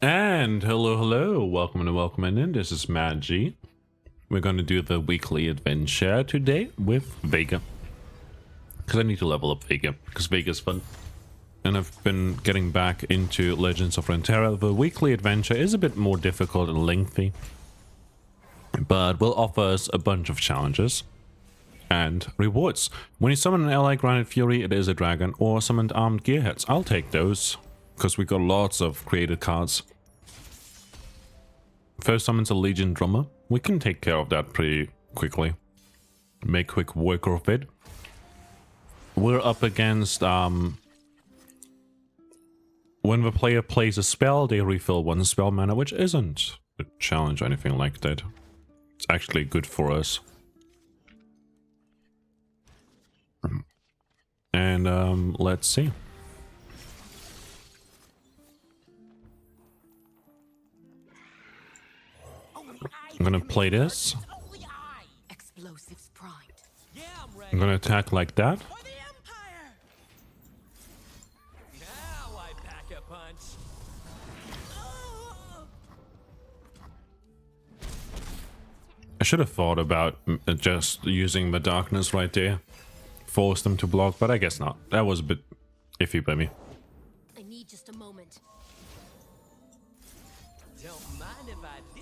And hello, welcome in. This is Magi. We're gonna do the weekly adventure today with Veigar. Because I need to level up Veigar, because Veigar's fun. And I've been getting back into Legends of Runeterra. The weekly adventure is a bit more difficult and lengthy, but will offer us a bunch of challenges and rewards. When you summon an ally granted fury, it is a dragon, or summoned armed gearheads. I'll take those, because we got lots of created cards. First summons a Legion drummer. We can take care of that pretty quickly. Make quick work of it. We're up against when the player plays a spell, they refill one spell mana, which isn't a challenge or anything like that. It's actually good for us. And let's see. I'm gonna play this. I'm gonna attack like that. I should have thought about just using the darkness right there. Force them to block, but I guess not. That was a bit iffy by me. I need just a moment. Don't mind if I do.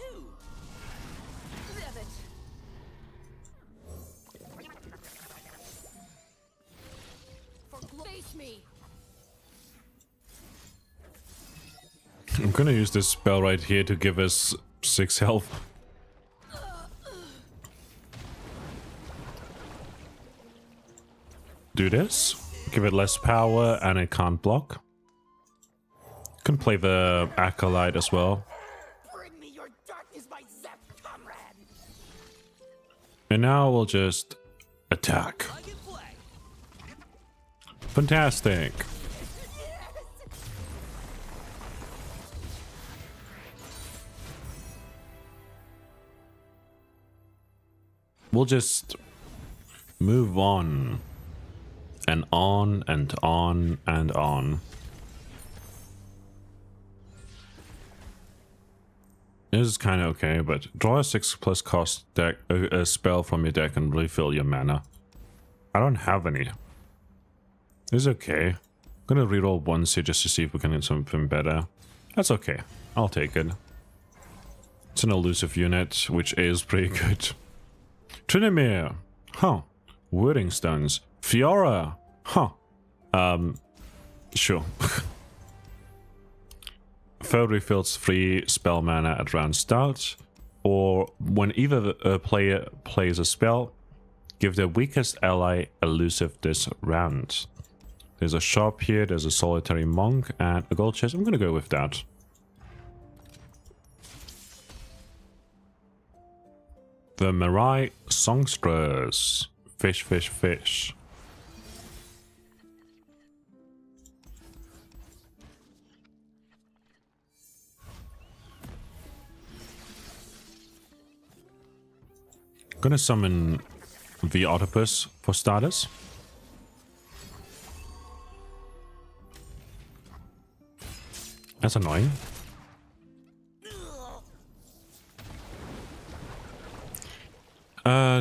Face me. I'm gonna use this spell right here to give us 6 health. Do this. Give it less power and it can't block. Can play the Acolyte as well. Bring me your darkness, my Zep comrade. And now we'll just attack. Fantastic. We'll just move on. And on and on and on. This is kind of okay, but draw a 6+ cost deck, a spell from your deck and refill your mana. I don't have any. It's okay. I'm gonna reroll once here just to see if we can get something better. That's okay. I'll take it. It's an elusive unit, which is pretty good. Trinimir. Huh. Wording stones. Fiora. Huh. Sure. Foe refills 3 spell mana at round start, or when either player plays a spell, give their weakest ally elusive this round. There's a shop here, there's a solitary monk, and a gold chest. I'm gonna go with that. The Mirai Songstress. Fish, fish, fish. Gonna summon the octopus for starters. That's annoying.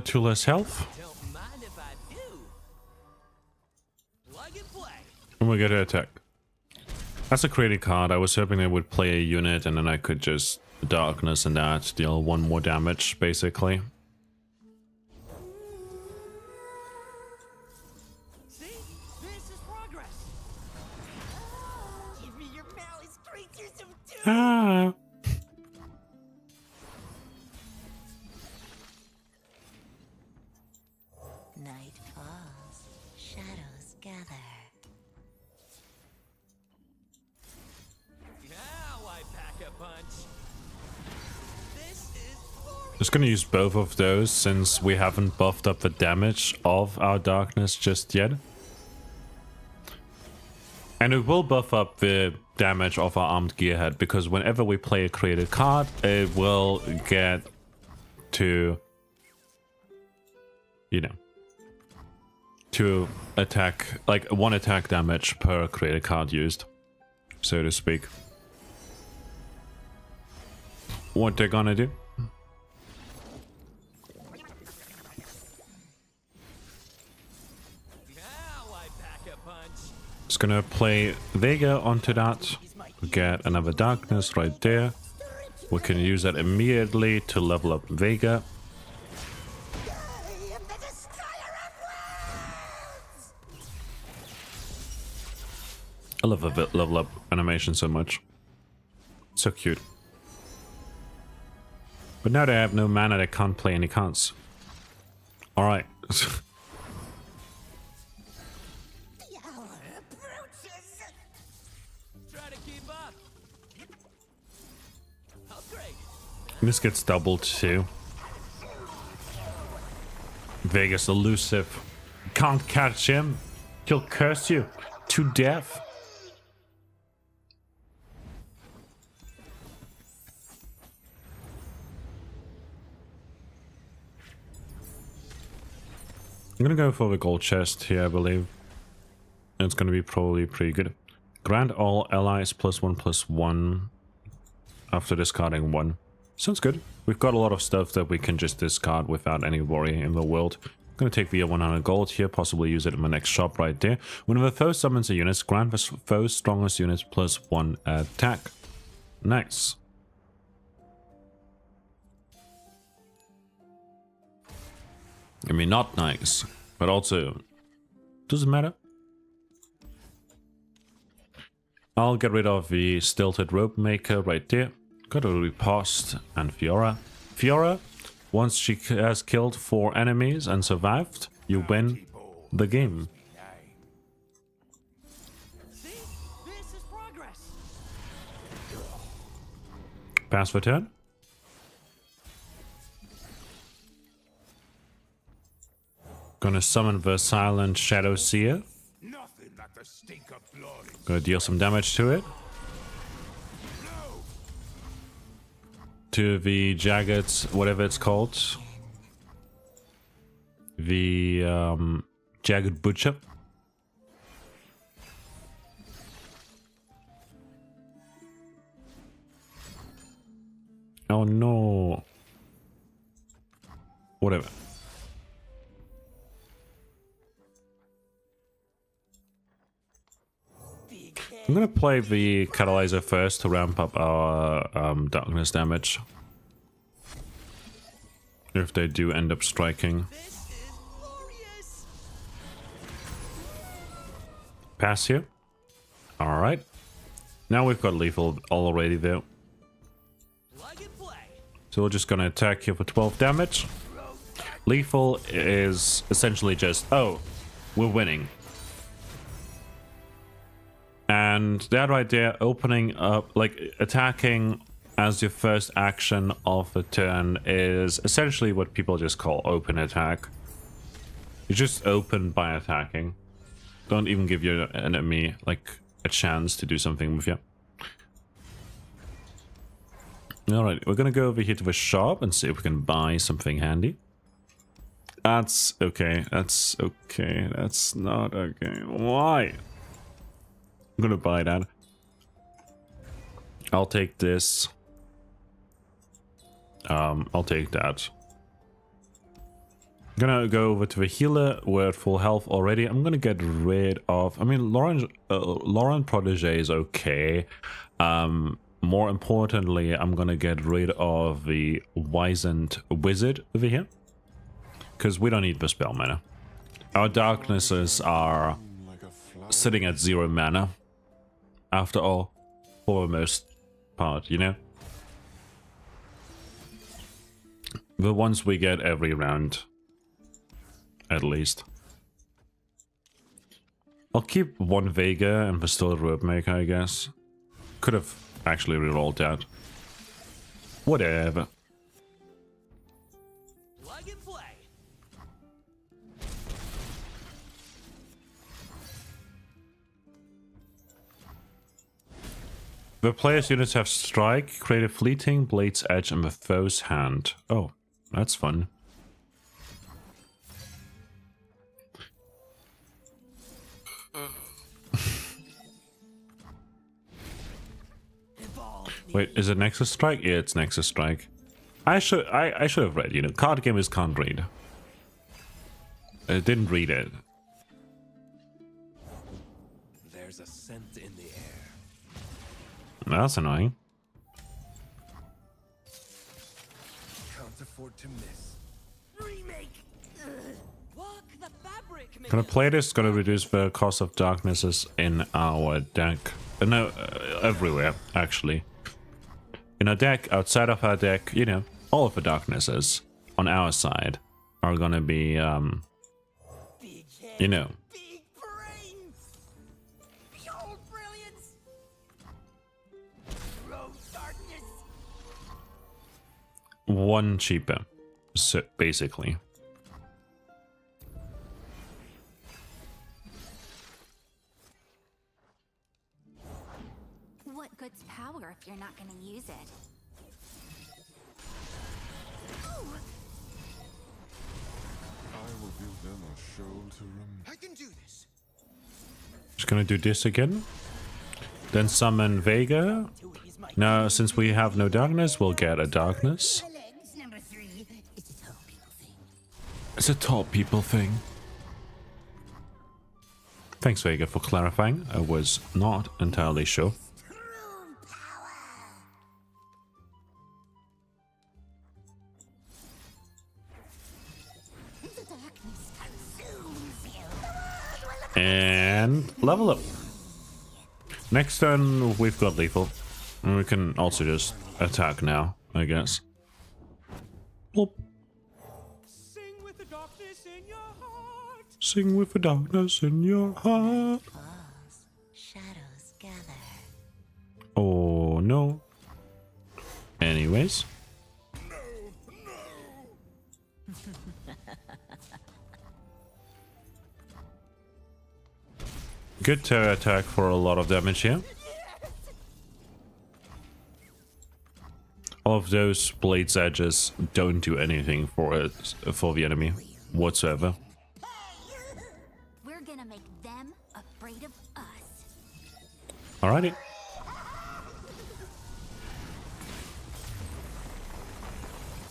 2 less health. Don't mind if I do. Plug and play. And we get to attack. That's a created card. I was hoping I would play a unit and then I could just darkness and that deal 1 more damage, basically. See? This is progress. Give me your malice creatures of doom. Ah. Night falls, shadows gather. Now I pack a punch. This is Just gonna use both of those since we haven't buffed up the damage of our darkness just yet. And it will buff up the damage of our armed gearhead, because whenever we play a created card, it will get to, you know, to attack, like 1 attack damage per created card used, so to speak. what they're gonna do. Now I pack a punch. Just gonna play Veigar onto that. We get another darkness right there. We can use that immediately to level up Veigar. I love the level up animation so much. So cute. But now they have no mana, they can't play any cards. Alright. Try to keep up. Upgrade. This gets doubled too. Vegas elusive. Can't catch him. He'll curse you to death. I'm gonna go for the gold chest here, I believe. It's gonna be probably pretty good. Grant all allies +1/+1 after discarding 1. Sounds good. We've got a lot of stuff that we can just discard without any worry in the world. I'm gonna take the 100 gold here, possibly use it in my next shop right there. Whenever foe summons a unit, grant the foe's strongest unit +1 attack. Nice. I mean, not nice, but also doesn't matter. I'll get rid of the Stilted Rope Maker right there. Got a Riposte and Fiora. Fiora, once she has killed 4 enemies and survived, you win the game. See? This is progress. Pass the turn. Gonna summon the Silent Shadow Seer. Nothing like the stink of blood. Gonna deal some damage to it. To the Jagged, whatever it's called. The Jagged Butcher. Oh no. Whatever. I'm gonna play the Catalyzer first to ramp up our darkness damage. If they do end up striking. This is glorious. Pass here. Alright. Now we've got lethal already there. Plug and play. So we're just gonna attack here for 12 damage. Lethal is essentially just, oh, we're winning. And that right there, opening up, like attacking as your first action of the turn is essentially what people just call open attack. You just open by attacking. Don't even give your enemy like a chance to do something with you. Alright, we're gonna go over here to the shop and see if we can buy something handy. That's okay, that's okay, that's not okay. Why? I'm gonna buy that. I'll take this. I'll take that. I'm gonna go over to the healer. We're at full health already. I'm gonna get rid of. I mean, Lauren Protege is okay. More importantly, I'm gonna get rid of the Wizened Wizard over here because we don't need the spell mana. Our darknesses are sitting at 0 mana. After all, for the most part, you know? The ones we get every round. At least. I'll keep 1 Veigar and the Stilted Rope Maker, I guess. Could have actually rerolled that. Whatever. Plug and play. The player's units have Strike, create a fleeting Blade's Edge in the foe's hand. Oh, that's fun. Wait, is it Nexus Strike? Yeah, it's Nexus Strike. I should have read, you know, card gamers can't read. I didn't read it. There's a scent in the air. That's annoying. Can't afford to miss. Remake. Walk the fabric. Gonna play this. Gonna reduce the cost of darknesses in our deck. No, everywhere actually. In our deck, outside of our deck, you know, all of the darknesses on our side are gonna be, you know. Big brains. Behold brilliance. Road darkness. One cheaper, so basically. What good's power if you're not gonna use it? I will give them a show to remember. I can do this. Just gonna do this again. Then summon Veigar. Now, since we have no darkness, we'll get a darkness. Number 3. It's a tall people thing. It's a tall people thing. Thanks, Veigar, for clarifying. I was not entirely sure. The darkness consumes you. And level up. Next turn, we've got lethal. And we can also just attack now, I guess. Plop. Sing with the darkness in your heart. Sing with the darkness in your heart. Falls, shadows gather. Oh no. Anyways. Good terror attack for a lot of damage here. All of those blade's edges don't do anything for it, for the enemy whatsoever. We're gonna make them afraid of us. Alrighty.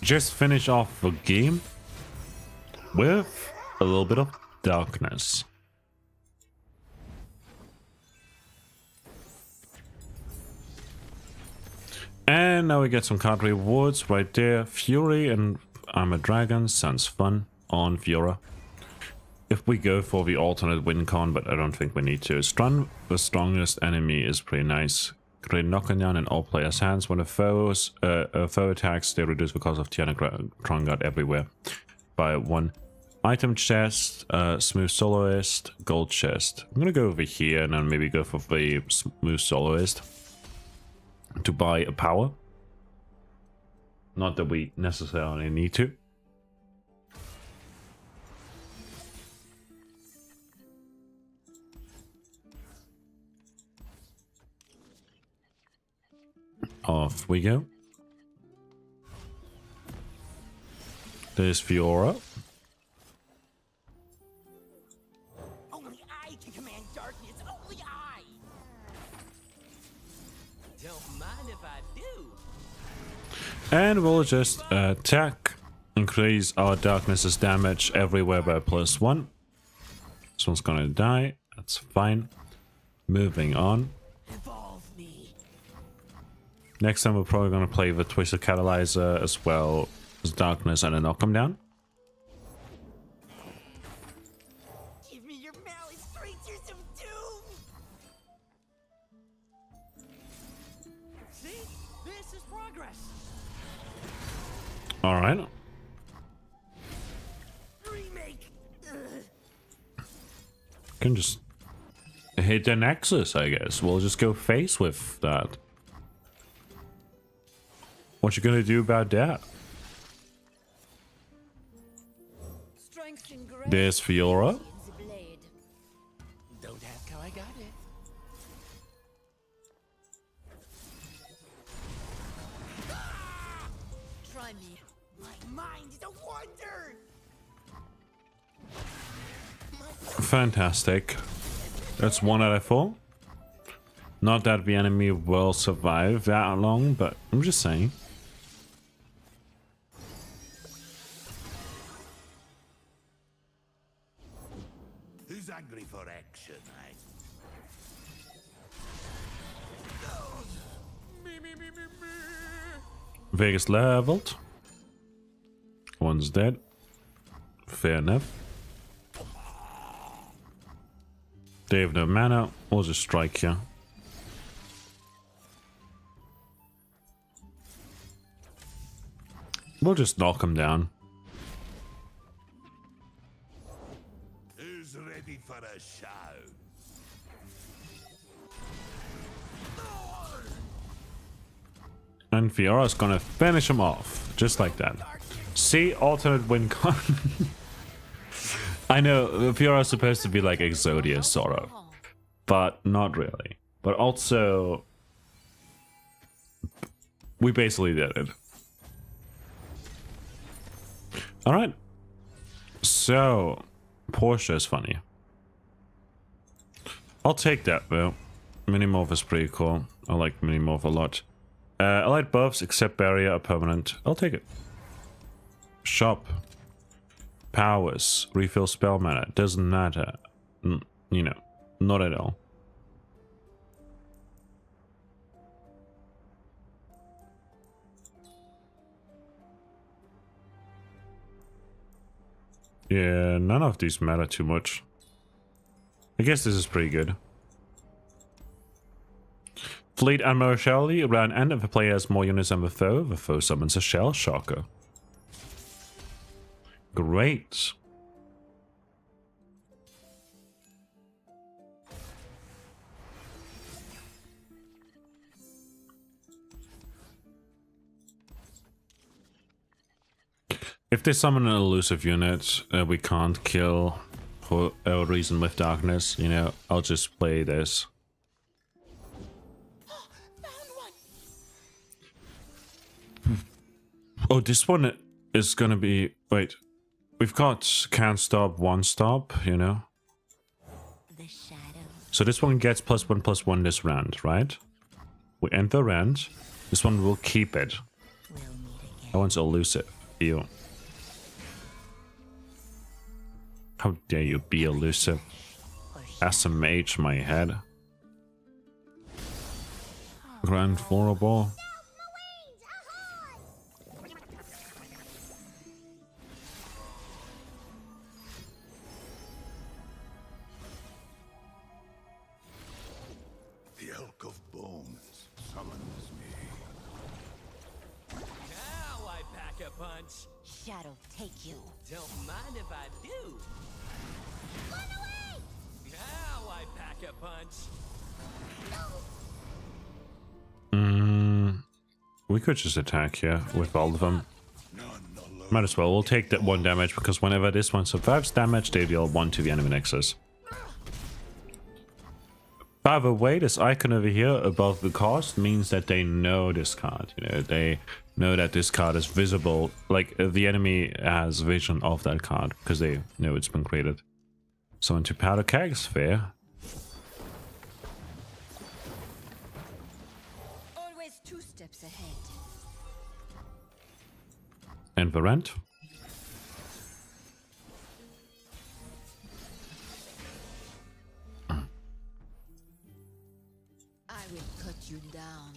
Just finish off the game with a little bit of darkness. And now we get some card rewards right there. Fury and Armored Dragon sounds fun on Fiora. If we go for the alternate win con, but I don't think we need to. Stun the strongest enemy is pretty nice. Create knockdown in all players' hands. When a foe attacks, they reduce the cost of Tiana Guard everywhere by 1. Item chest, smooth soloist, gold chest. I'm gonna go over here and then maybe go for the smooth soloist to buy a power. Not that we necessarily need to. Off we go. There's Fiora. Only I can command darkness. Only I. Don't mind if I do. And we'll just attack. Increase our darkness's damage everywhere by +1. This one's gonna die. That's fine. Moving on. Evolve me. Next time we're probably gonna play the Twisted Catalyzer as well as darkness and a knock him down. Give me your malice, creatures of doom. See? This is progress. Alright. Remake. Can just hit the Nexus, I guess. We'll just go face with that. What you gonna do about that? Strength and grace. There's Fiora. in the blade. Don't ask how I got it. Try me. My mind is a wonder. Fantastic. That's 1 out of 4. Not that the enemy will survive that long, but I'm just saying. Who's angry for action, eh? Veigar's leveled. One's dead. Fair enough. They have no mana. We'll just strike here. We'll just knock him down. Who's ready for a show? And Fiora's gonna finish him off. Just like that. See? Alternate win con. I know, Fiora's supposed to be like Exodia, sort of. But not really. But also... we basically did it. Alright. So... Portia is funny. I'll take that though. Minimorph is pretty cool. I like Minimorph a lot. Allied buffs except barrier are permanent. I'll take it. Shop. Powers. Refill spell mana. Doesn't matter. You know, not at all. Yeah, none of these matter too much. I guess this is pretty good. Fleet ammo Shelly. Around end if a player has more units than the foe summons a Shell Shocker. Great. If they summon an elusive unit we can't kill for a reason with darkness, you know, I'll just play this. Oh, this one is gonna be... wait. We've got can't stop, one stop, you know? The shadow. So this one gets +1/+1 this round, right? We end the round. This one will keep it. We'll meet again. That one's elusive. Ew. How dare you be elusive? As a mage, my head. Grand Florable. The Elk of Bones summons me. Now I pack a punch. Shadow take you. Don't mind if I do. Run away! Now I pack a punch. We could just attack here with all of them. Might as well. We'll take that 1 damage because whenever this one survives damage, they deal 1 to the enemy nexus. By the way, this icon over here above the cost means that they know this card. You know, they know that this card is visible. Like the enemy has vision of that card because they know it's been created. So into Powder Keg Sphere. Always 2 steps ahead. And the rent. I will cut you down.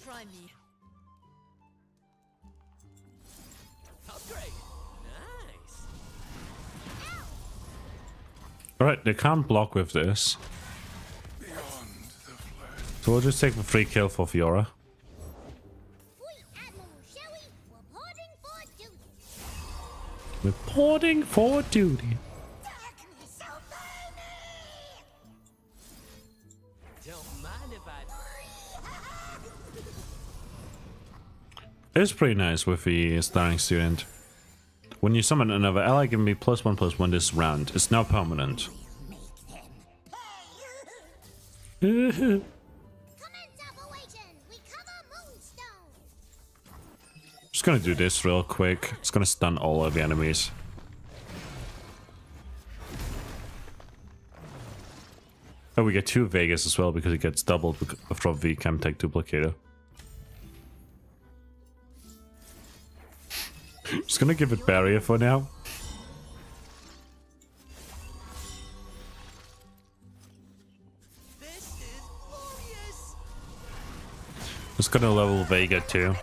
Try me. Upgrade. Nice. Alright, they can't block with this. So we'll just take the free kill for Fiora. Fleet Admiral Shelly, reporting for duty. Reporting for duty. Darkness obey me! Don't mind if I... It's pretty nice with the starting student. When you summon another ally, give me +1/+1 this round. It's now permanent. Commence operation! We cover Moonstone! Just gonna do this real quick. It's gonna stun all of the enemies. Oh, we get 2 Vegas as well because it gets doubled from the Chemtech duplicator. Just gonna give it barrier for now. This is glorious. Just gonna level Veigar too.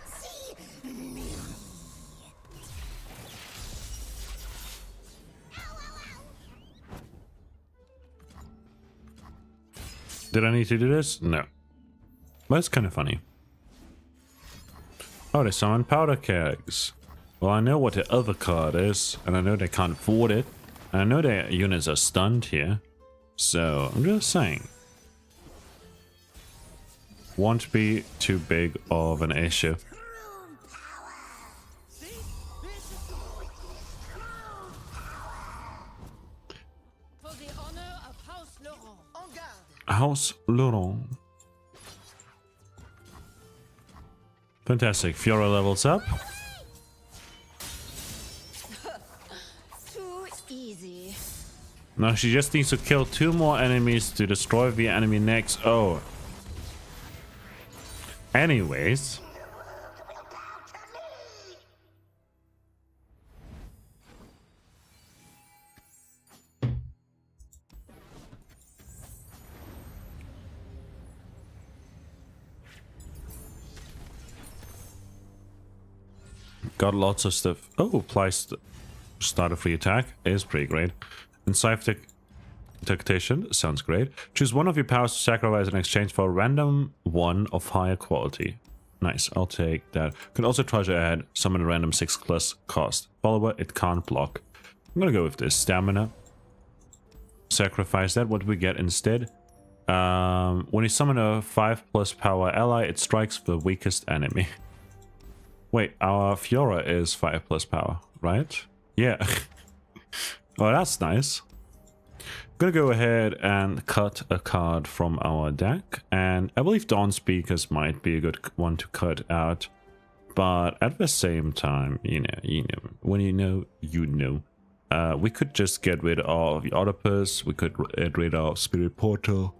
Did I need to do this? No. But it's kind of funny. Oh, they summon powder kegs. Well, I know what the other card is, and I know they can't afford it. And I know their units are stunned here. So, I'm just saying. Won't be too big of an issue. For the honor of House Laurent. En garde. House Laurent. Fantastic. Fiora levels up. Too easy. Now she just needs to kill 2 more enemies to destroy the enemy next. Oh. Anyways. Got lots of stuff. Oh, place start a free attack is pretty great. And Scythe Detectation sounds great. Choose one of your powers to sacrifice in exchange for a random one of higher quality. Nice, I'll take that. Can also try to add summon a random 6+ cost. Follower, it can't block. I'm gonna go with this. Stamina. Sacrifice that. What do we get instead? When you summon a 5+ power ally, it strikes the weakest enemy. Wait, our Fiora is 5+ power, right? Yeah. Oh, that's nice. I'm gonna go ahead and cut a card from our deck, and I believe Dawn Speakers might be a good one to cut out. But at the same time, you know, when you know, we could just get rid of the Oedipus, we could get rid of Spirit Portal.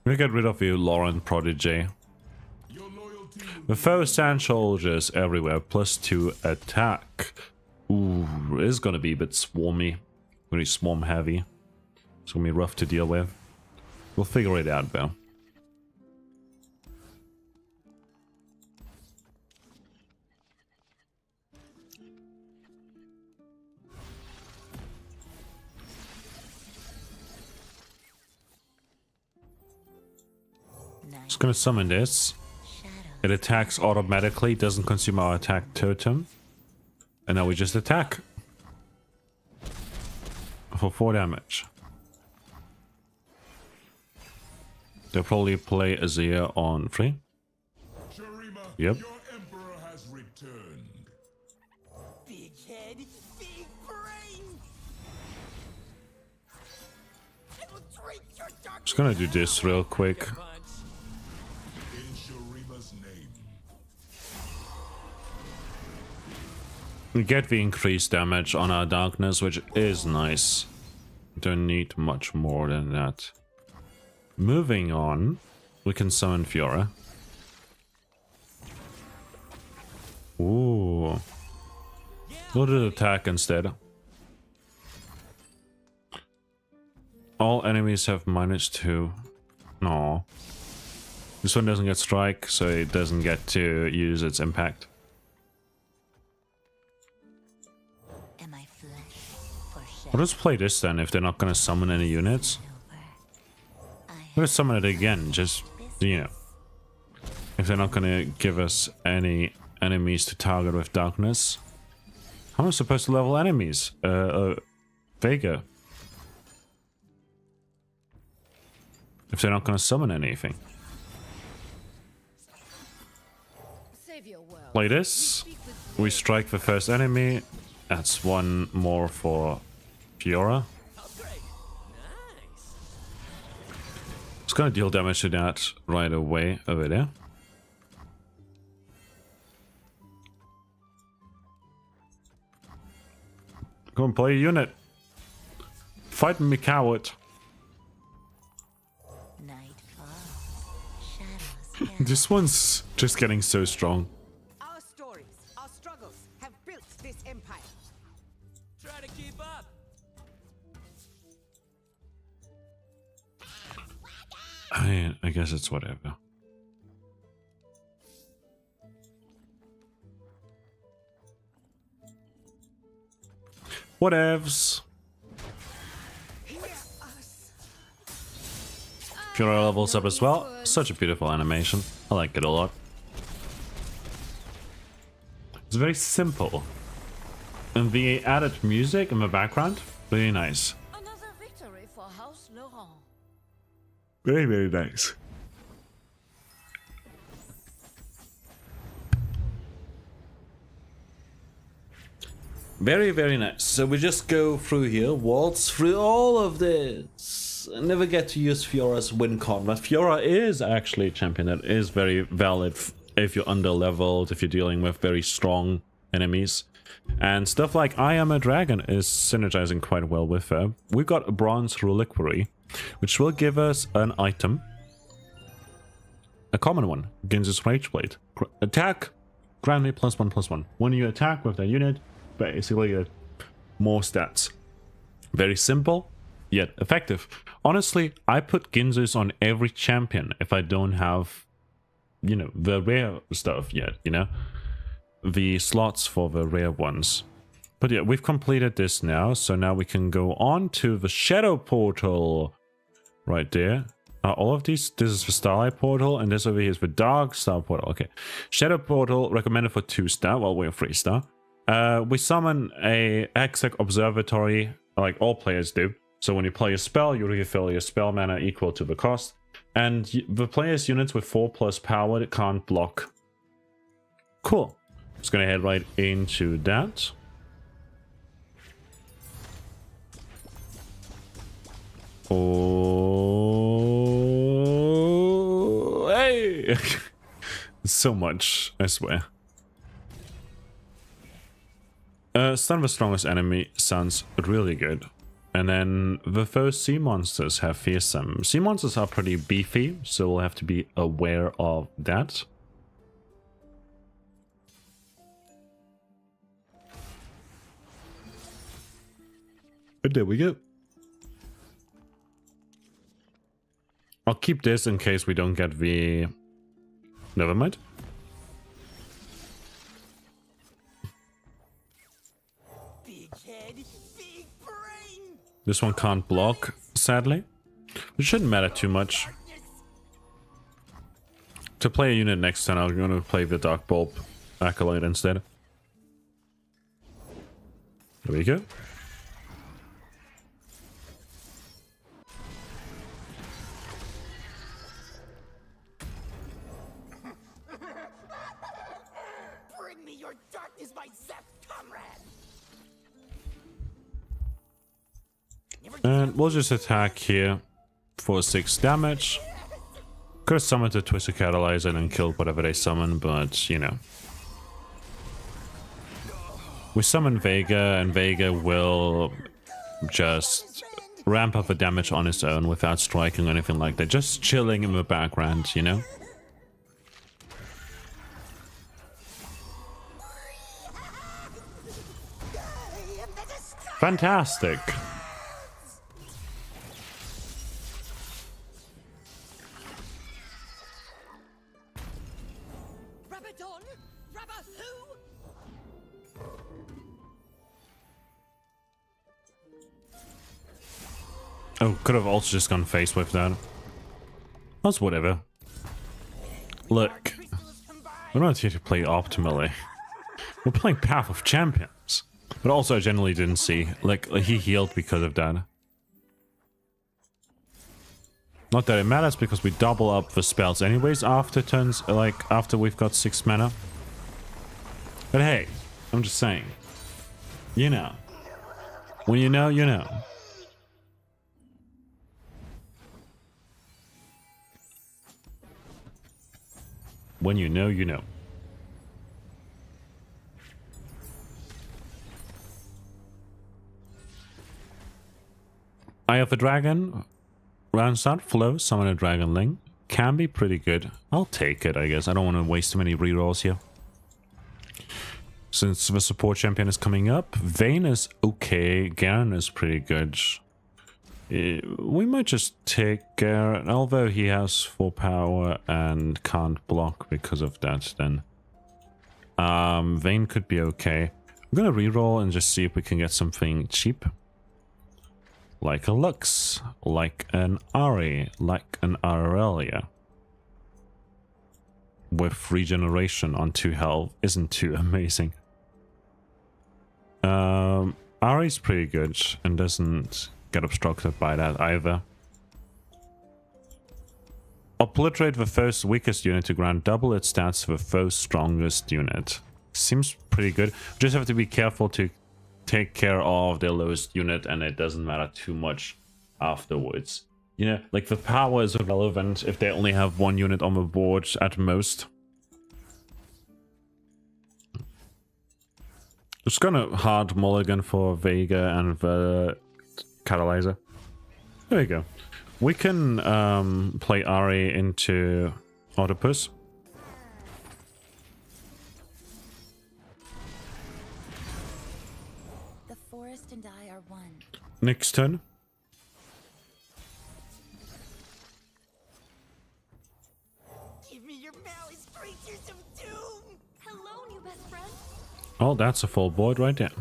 We get rid of the Lauren Prodigy. The foe sand soldiers everywhere, +2 attack. Ooh, it's gonna be a bit swarmy. Really swarm heavy. It's gonna be rough to deal with. We'll figure it out though. Just gonna summon this. It attacks automatically, doesn't consume our attack totem. And now we just attack. For 4 damage. They'll probably play Azir on 3. Yep. Your emperor has returned. Big head, big brain. It'll drink your dark. Just gonna do this real quick. Punch. In Shurima's name. We get the increased damage on our darkness, which is nice. Don't need much more than that. Moving on, we can summon Fiora. Ooh. We'll do the attack instead. All enemies have -2. No. This one doesn't get strike, so it doesn't get to use its impact. Am I flesh for shadow? Well, let's play this then if they're not gonna summon any units. I'm gonna summon it again, just, you know. If they're not gonna give us any enemies to target with darkness. How am I supposed to level enemies? Veigar. If they're not gonna summon anything. Save your world. Play this. We strike the first enemy. That's 1 more for Fiora. Upgrade. Nice. It's gonna deal damage to that right away over there. Come on, play a unit. Fight me, coward. Night falls, shadows gather. This one's just getting so strong. Our stories, our struggles have built this empire. Try to keep up. I guess it's whatever. Whatevs. Fiora levels up as well. Such a beautiful animation. I like it a lot. It's very simple. And the added music in the background, really nice. Another victory for House Laurent. Very, very nice. Very, very nice. So we just go through here, waltz through all of this. I never get to use Fiora's win con, but Fiora is actually a champion that is very valid if you're under-leveled, if you're dealing with very strong enemies. And stuff like I Am a Dragon is synergizing quite well with her. We've got a Bronze Reliquary, which will give us an item. A common one, Ginzu's Rageblade. Attack, grant me +1/+1. When you attack with that unit, basically get more stats. Very simple, yet effective. Honestly, I put Ginzus on every champion if I don't have, you know, the rare stuff yet, you know? The slots for the rare ones. But yeah, we've completed this now, so now we can go on to the Shadow Portal. Right there. All of these, this is the Starlight Portal, and this over here is the Dark Star Portal. Okay. Shadow Portal recommended for 2-star, well, we're 3-star. We summon a Exec Observatory, like all players do. So when you play a spell, you refill your spell mana equal to the cost. And the player's units with 4+ power can't block. Cool. Just gonna head right into that. Oh, hey! So much, I swear. Stun the strongest enemy sounds really good. And then the first sea monsters have fearsome. Sea monsters are pretty beefy, so we'll have to be aware of that. But there we go. I'll keep this in case we don't get the... Never mind. Big head, big brain. This one can't block, sadly. It shouldn't matter too much. To play a unit next turn, I'm going to play the Dark Bulb Acolyte instead. There we go. Bring me your darkness, my Zep comrade. And we'll just attack here for 6 damage. Could have summoned a Twisted Catalyzer and killed whatever they summon, but you know. We summon Veigar, and Veigar will just ramp up the damage on his own without striking or anything like that. Just chilling in the background, you know? Fantastic! Rabadon? Rabahoo? Oh, could have also just gone face with that. That's whatever. Look, we're not here to play optimally. We're playing Path of Champions. But also I generally didn't see. Like he healed because of that. Not that it matters because we double up the spells anyways after turns, like after we've got 6 mana. But hey, I'm just saying. You know. When you know, you know. When you know, you know. Eye of a Dragon. Round start, flow, summon a Dragon Link. Can be pretty good. I'll take it, I guess. I don't want to waste too many rerolls here. Since the support champion is coming up, Vayne is okay. Garen is pretty good. We might just take Garen, although he has full power and can't block because of that then. Vayne could be okay. I'm gonna reroll and just see if we can get something cheap. Like a Lux, like an Ari, like an Aurelia. With regeneration on 2 health isn't too amazing. Ari's pretty good and doesn't get obstructed by that either. Obliterate the foe's weakest unit to grant double its stats to the foe's strongest unit. Seems pretty good. Just have to be careful to take care of their lowest unit and it doesn't matter too much afterwards. You know, like the power is irrelevant if they only have 1 unit on the board at most. Just gonna hard mulligan for Veigar and the Catalyzer. There we go. We can play Ari into Autopus. The forest and I are one. Next turn. Give me your malice, creatures of doom! Hello, new best friend. Oh, that's a full board right there.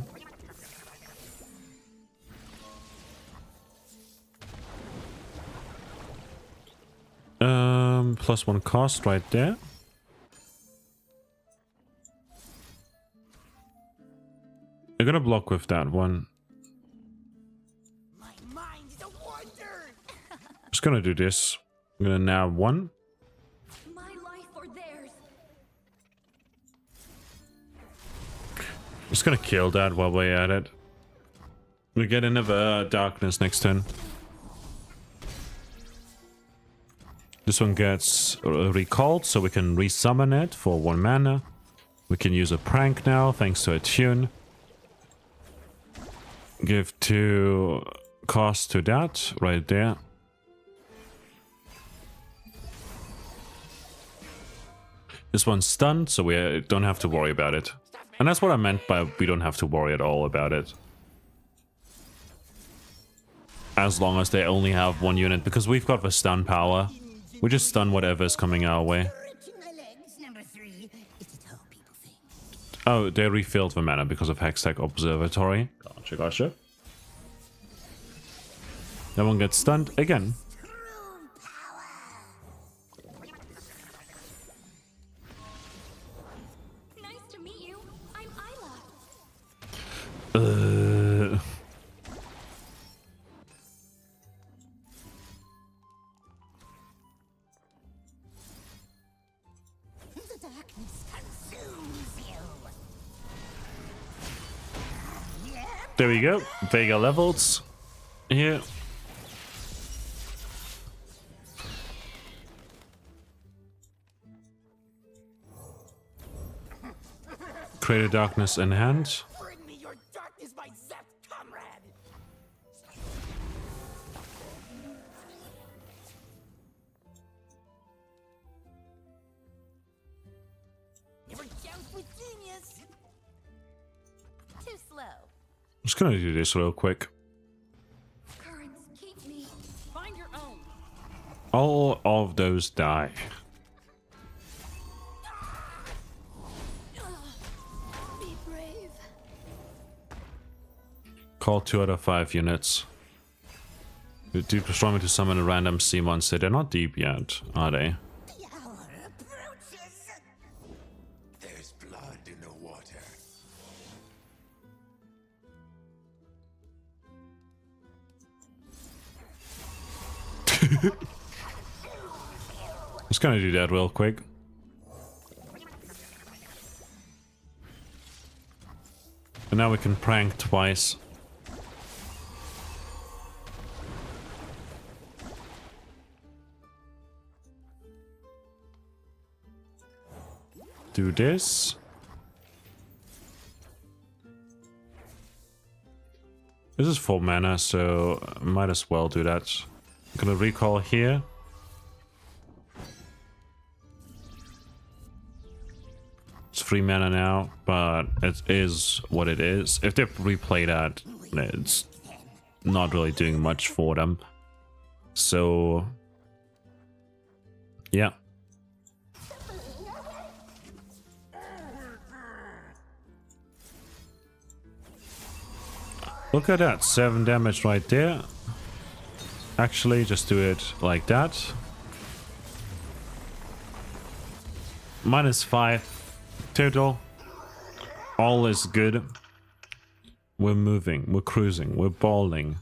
+1 cost right there. You're gonna block with that one. My mind is a wonder! Just gonna do this. I'm gonna nab 1. My life or theirs. Just gonna kill that while we're at it. We get another darkness next turn. This one gets recalled, so we can resummon it for 1 mana. We can use a prank now, thanks to a tune. Give 2 cost to that, right there. This one's stunned, so we don't have to worry about it. And that's what I meant by we don't have to worry at all about it. As long as they only have 1 unit, because we've got the stun power. We just stun whatever's coming our way. Oh, they refilled the mana because of Hextech Observatory. Gotcha, gotcha. That one gets stunned again. Nice to meet you. I'm Isla. The darkness consumes you. There we go. Veigar levels. Here. Create a darkness in hand. Bring me your darkness, my zapped comrade! Never joust with genius! Too slow. Just gonna do this real quick. Currents keep me. Find your own. All of those die. Be brave. Call 2 out of 5 units. Do destroy me to summon a random sea monster. They're not deep yet, are they? The hour approaches. There's blood in the water. Just gonna do that real quick. And now we can prank twice. Do this. This is 4 mana, so might as well do that. I'm gonna recall here. It's 3 mana now, but it is what it is. If they replay that, it's not really doing much for them. So, yeah. Look at that, 7 damage right there. Actually, just do it like that. -5 total. All is good. We're moving, we're cruising, we're balling.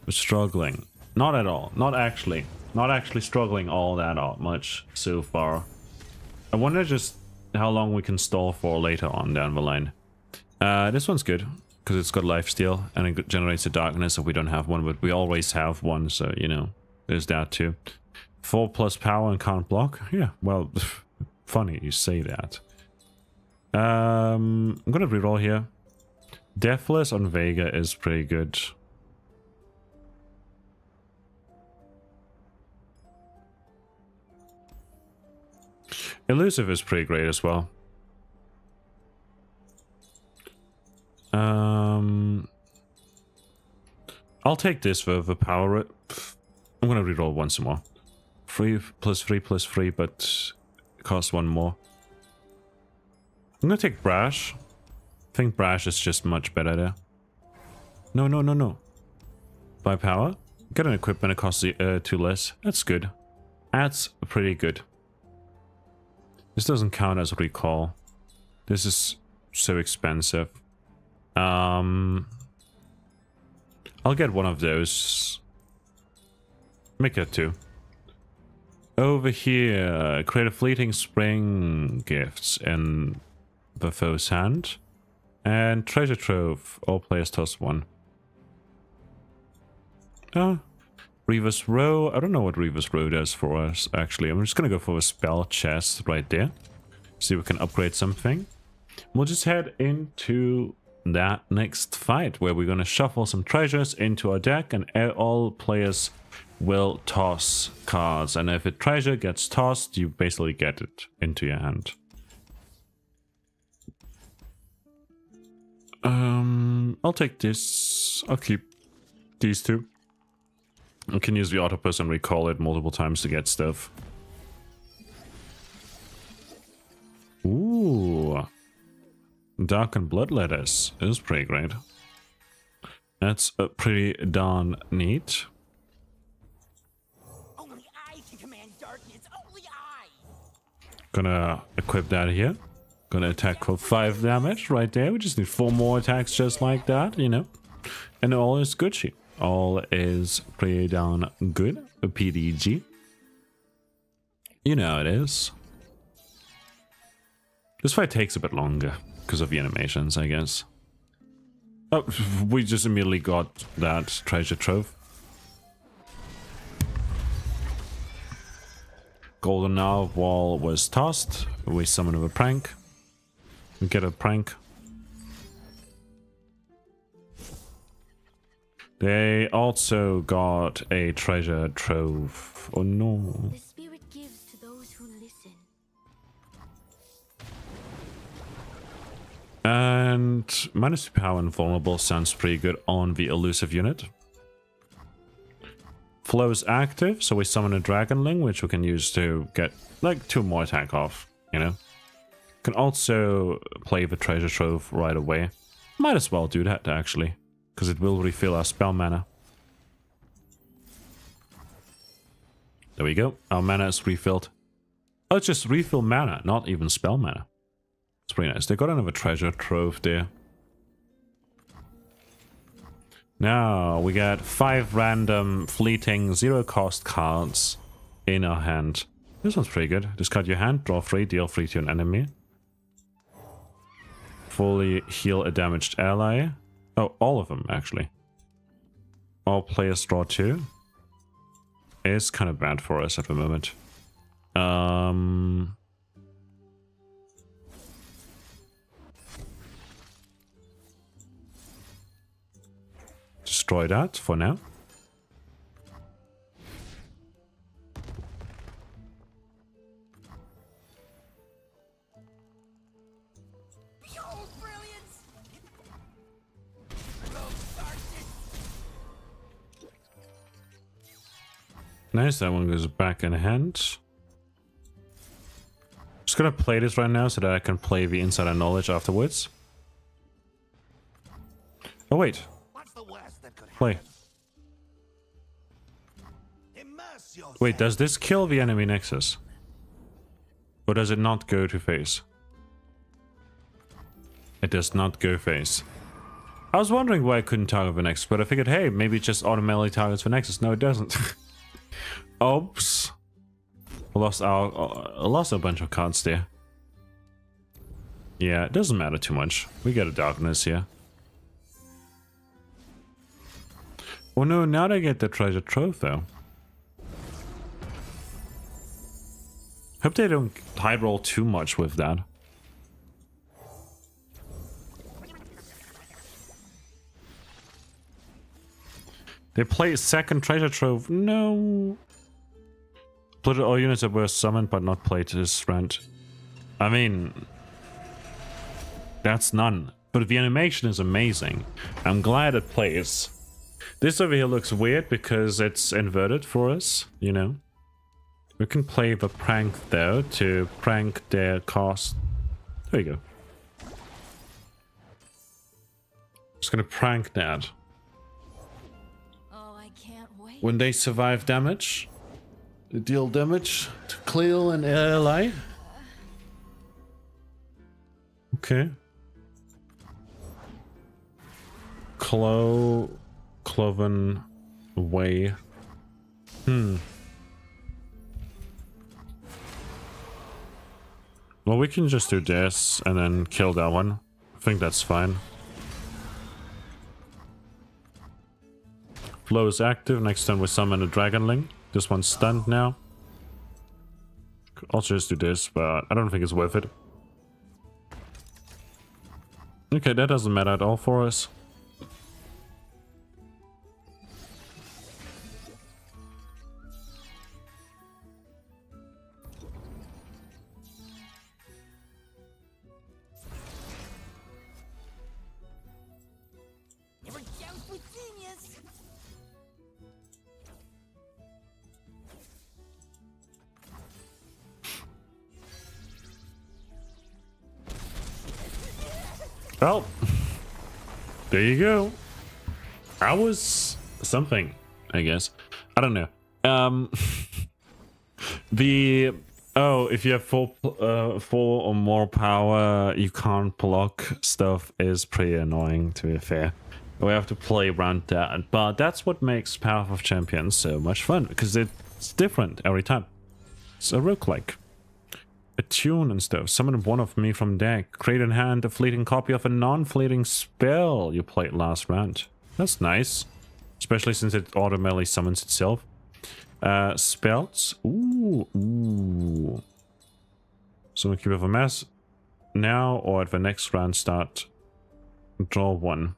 We're struggling. Not at all, not actually. Not actually struggling all that much so far. I wonder just how long we can stall for later on down the line. This one's good. Because it's got lifesteal and it generates a darkness if we don't have one, but we always have one, so you know, there's that too. 4+ power and can't block. Yeah, well, funny you say that. I'm gonna reroll here. Deathless on Veigar is pretty good. Elusive is pretty great as well. I'll take this for the power. I'm gonna reroll once more. 3 + 3 + 3, but it costs 1 more. I'm gonna take Brash. I think Brash is just much better there. No. Buy power. Get an equipment, it costs 2 less. That's good. That's pretty good. This doesn't count as recall. This is so expensive. I'll get one of those. Make it 2. Over here, create a fleeting spring gifts in the foe's hand. And treasure trove. All players toss 1. Reaver's Row. I don't know what Reaver's Row does for us, actually. I'm just gonna go for a spell chest right there. See if we can upgrade something. We'll just head into that next fight where we're going to shuffle some treasures into our deck and all players will toss cards, and if a treasure gets tossed you basically get it into your hand. I'll take this. I'll keep these 2. I can use the octopus and recall it multiple times to get stuff. Ooh. Dark and Bloodletters is pretty great. That's pretty darn neat. Only I can command darkness. Only I. Gonna equip that here. Gonna attack for 5 damage right there. We just need 4 more attacks just like that, you know. And all is Gucci. All is pretty darn good. A PDG. You know how it is. This fight takes a bit longer because of the animations, I guess. Oh, we just immediately got that treasure trove. Golden Narwhal was tossed. We summon a prank. We get a prank. They also got a treasure trove. Oh no. The spirit gives to those who listen. And -2 power and vulnerable sounds pretty good on the elusive unit. Flow is active, so we summon a dragonling, which we can use to get like 2 more attack off, you know. Can also play the treasure trove right away. Might as well do that actually, because it will refill our spell mana. There we go, our mana is refilled. Oh, it's just refill mana, not even spell mana. It's pretty nice. They got another treasure trove there. Now we got 5 random fleeting 0-cost cards in our hand. This one's pretty good. Discard your hand, draw 3, deal 3 to an enemy. Fully heal a damaged ally. Oh, all of them actually. All players draw 2. It's kind of bad for us at the moment. destroy that for now. Behold brilliance! Nice, that one goes back in hand. Just gonna play this right now so that I can play the insider knowledge afterwards. Oh wait, What's the worst that could play. happen? Immerse yourself. Wait, does this kill the enemy nexus? Or does it not go to face? It does not go face. I was wondering why I couldn't target the nexus, but I figured, hey, maybe it just automatically targets the nexus. No, it doesn't. Oops. Lost a bunch of cards there. Yeah, it doesn't matter too much. We get a darkness here. Oh no, now they get the treasure trove though. Hope they don't high roll too much with that. They play a second treasure trove. No. Split all units that were summoned but not played this round. I mean, that's none. But the animation is amazing. I'm glad it plays. This over here looks weird because it's inverted for us, you know. We can play the prank though to prank their cost. There you go. Just gonna prank that. Oh, I can't wait. When they survive damage, they deal damage to Cleo and ally. Okay. Cloven way. Well, we can just do this and then kill that one. I think that's fine. Flow is active. Next time we summon a Dragonling. This one's stunned now. I'll just do this, but I don't think it's worth it. Okay, that doesn't matter at all for us. Never joust with genius! Well, there you go. I was something, I guess. I don't know. If you have full or more power, you can't block stuff is pretty annoying, to be fair. We have to play around that, but that's what makes Power of Champions so much fun, because it's different every time. It's a roguelike. Attune and stuff. Summon one of me from deck. Create in hand a fleeting copy of a non-fleeting spell you played last round. That's nice. Especially since it automatically summons itself. Spells. Ooh. Summon Cube of a Mass now or at the next round start. Draw one.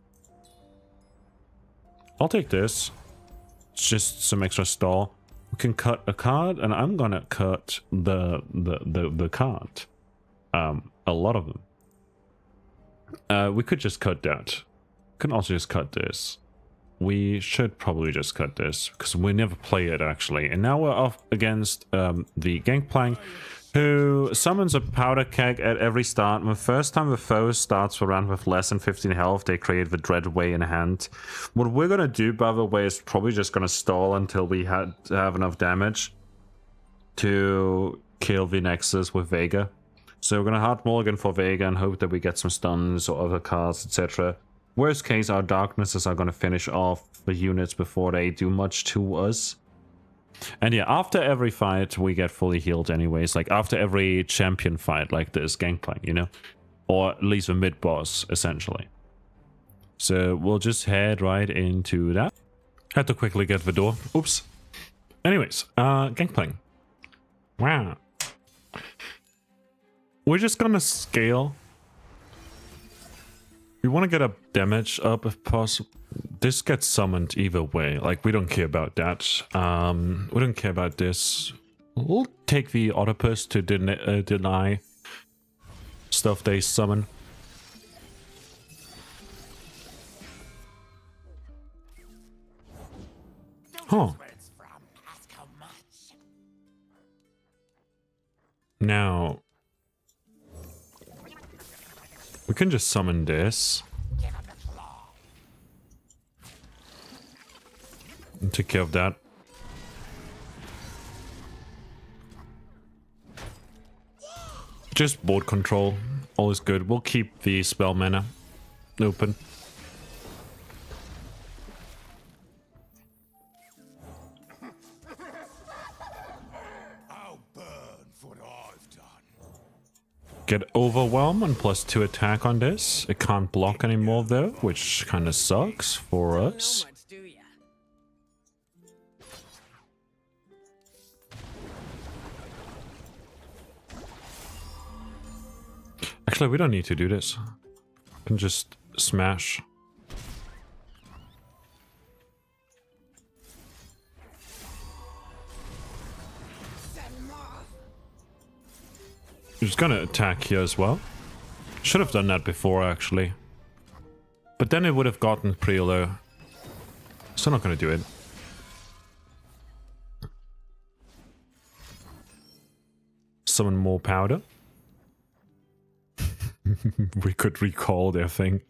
I'll take this. It's just some extra stall. We can cut a card, and I'm gonna cut the card. A lot of them. We could just cut that. We can also just cut this. We should probably just cut this because we never play it actually. And now we're off against the Gangplank, who summons a powder keg at every start. The first time the foe starts the round with less than 15 health, they create the Dreadway in hand. What we're gonna do, by the way, is probably just gonna stall until we have enough damage to kill the Nexus with Veigar. So we're gonna hard mulligan for Veigar and hope that we get some stuns or other cards, etc. Worst case, our Darknesses are gonna finish off the units before they do much to us. And yeah, after every fight, we get fully healed anyways. Like, after every champion fight like this, Gangplank, you know? Or at least a mid-boss, essentially. So, we'll just head right into that. Had to quickly get the door. Oops. Anyways, Gangplank. Wow. We're just gonna scale. We want to get a damage up if possible. This gets summoned either way. Like, we don't care about that. We don't care about this. We'll take the octopus to deny stuff they summon. Huh. Now, we can just summon this. And take care of that. Just board control. All is good. We'll keep the spell mana open. I'll burn for what I've done. Get overwhelm and +2 attack on this. It can't block anymore though, which kind of sucks for us. Much, do ya? Actually, we don't need to do this. We can just smash. Just gonna attack here as well. Should have done that before, actually. But then it would have gotten pretty low. Still not gonna do it. Summon more powder. We could recall their thing.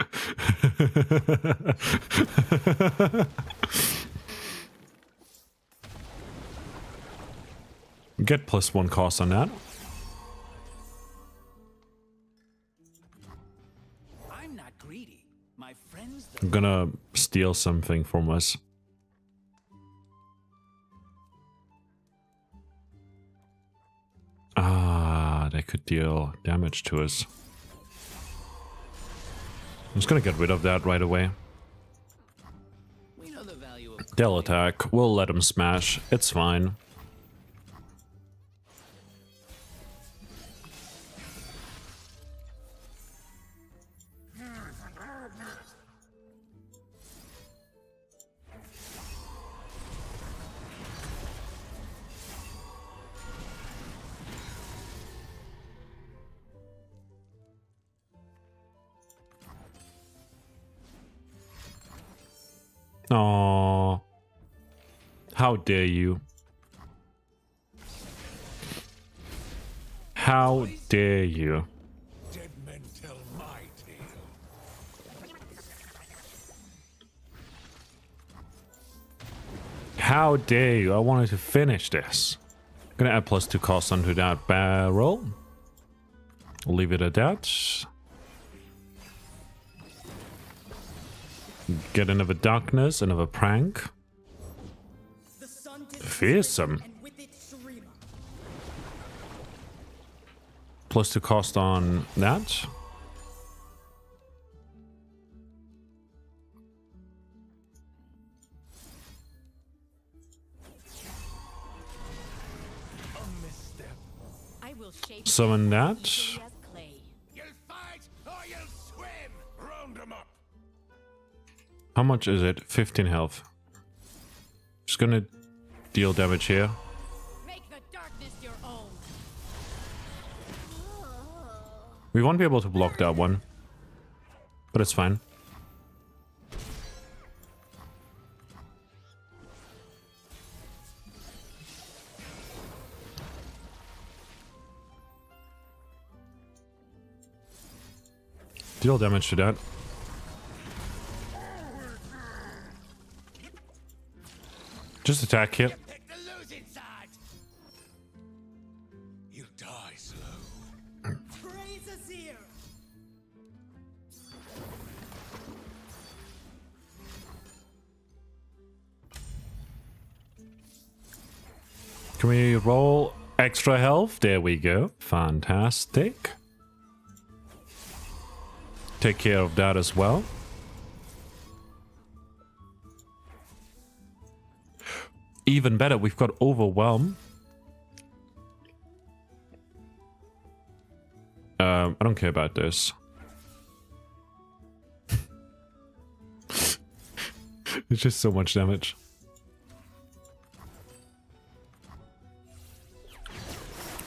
Get +1 cost on that. I'm not greedy. My friends, I'm gonna steal something from us. Ah, they could deal damage to us. I'm just gonna get rid of that right away. we know the value of They'll attack. We'll let them smash. It's fine. Aww. How dare you? How dare you? Dead men tell my tale. How dare you? I wanted to finish this. Gonna add +2 cost onto that barrel. We'll leave it at that. Get another darkness, another prank. the sun did Fearsome. and with it Shurima. +2 cost on that. A misstep. I will shape Summon that. easily as clay. You'll fight or you'll swim. Round 'em up. How much is it? 15 health. Just gonna deal damage here. Make the darkness your own. We won't be able to block that one. But it's fine. Deal damage to that. Just attack here. Pick the losing side. You'll die slow. Praise Azir. Can we roll extra health? There we go. Fantastic. Take care of that as well. Even better, we've got overwhelm. I don't care about this. It's just so much damage.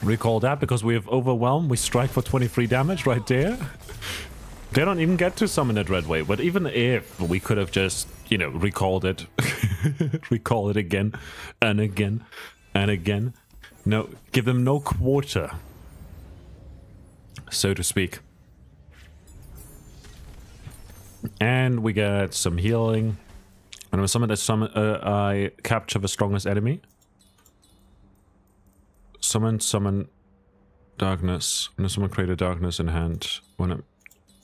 Recall that because we have overwhelmed. We strike for 23 damage right there. They don't even get to summon it red wave, but even if we could have just, you know, recalled it. Recall it again and again and again. No, give them no quarter, so to speak. And we get some healing. And we summon I capture the strongest enemy. Summon darkness. When someone created darkness in hand. When a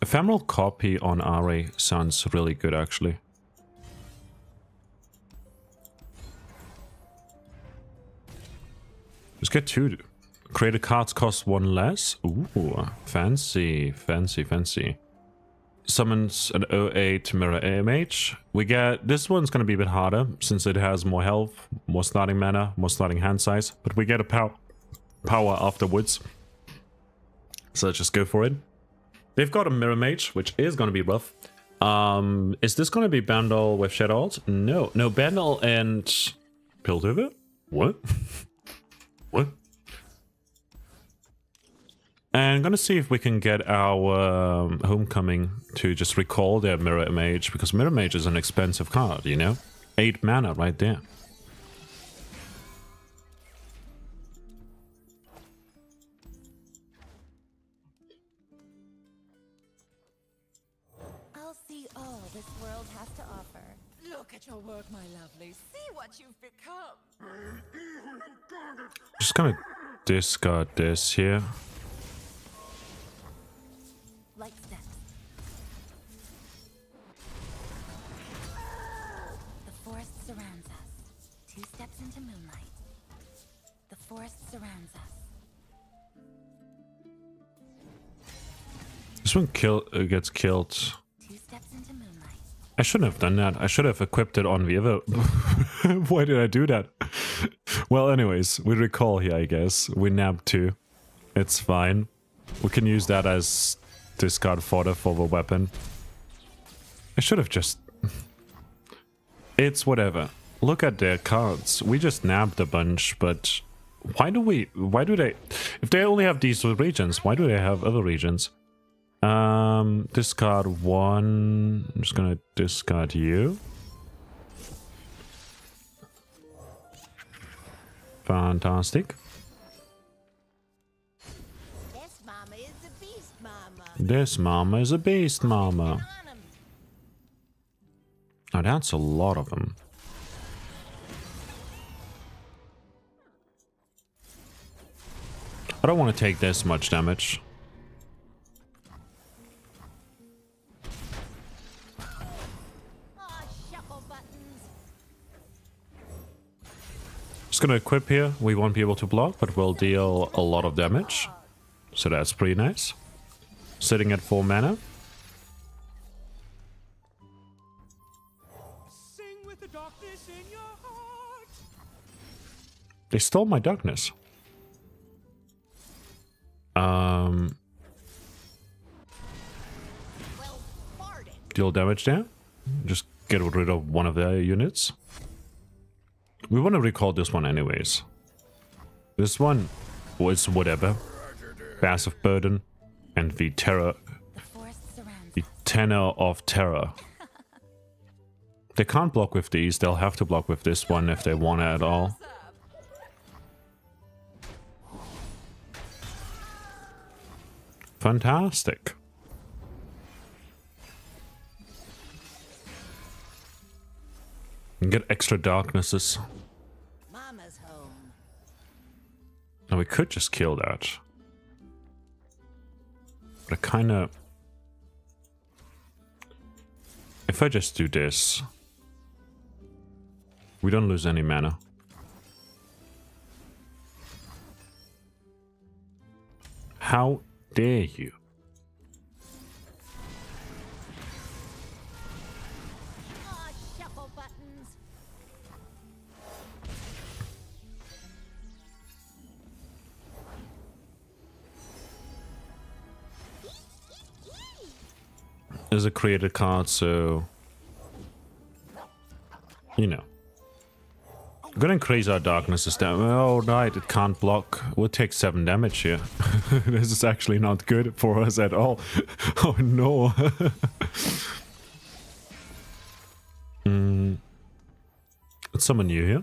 ephemeral copy on RA sounds really good, actually. Just get 2. Created cards cost 1 less. Ooh, fancy, fancy, fancy. Summons an 08 mirror AMH. We get, this one's going to be a bit harder since it has more health, more starting mana, more starting hand size, but we get a power afterwards. So let's just go for it. They've got a mirror mage, which is going to be rough. Is this going to be Bandol with Shadow Ult? No, no, Bandol and Piltover? What? What? And I'm gonna see if we can get our Homecoming to just recall their Mirror Mage, because Mirror Mage is an expensive card, you know? 8 mana right there. I'll see all this world has to offer. Look at your work, my lovely. See what you've become. Just gonna discard this here. Light steps. The forest surrounds us. 2 steps into moonlight. The forest surrounds us. This one gets killed. 2 steps into moonlight. I shouldn't have done that. I should have equipped it on the other. Why did I do that? Well, anyways, we recall here, I guess. We nab 2. It's fine. We can use that as discard fodder for the weapon. I should have just... It's whatever. Look at their cards. We just nabbed a bunch, but... Why do they... If they only have these 2 regions, why do they have other regions? Discard 1. I'm just gonna discard you. Fantastic. This mama is a beast mama. This mama is a beast mama. Now that's a lot of them. I don't want to take this much damage. Just gonna equip here. We won't be able to block, but we'll deal a lot of damage. So that's pretty nice. Sitting at 4 mana. Sing with the darkness in your heart. They stole my darkness. Deal damage there. Just get rid of one of their units. We want to recall this one anyways. This one was whatever. Passive Burden and the Terror. The Tenor of Terror. They can't block with these. They'll have to block with this one if they want it at all. Fantastic. And get extra darknesses. Mama's home. Now we could just kill that. But I kinda... If I just do this... We don't lose any mana. How dare you? Shuffle buttons. There's a created card, so... you know. We're gonna increase our darkness's damage. Oh, right, it can't block. We'll take 7 damage here. This is actually not good for us at all. Oh no. Let's summon you here.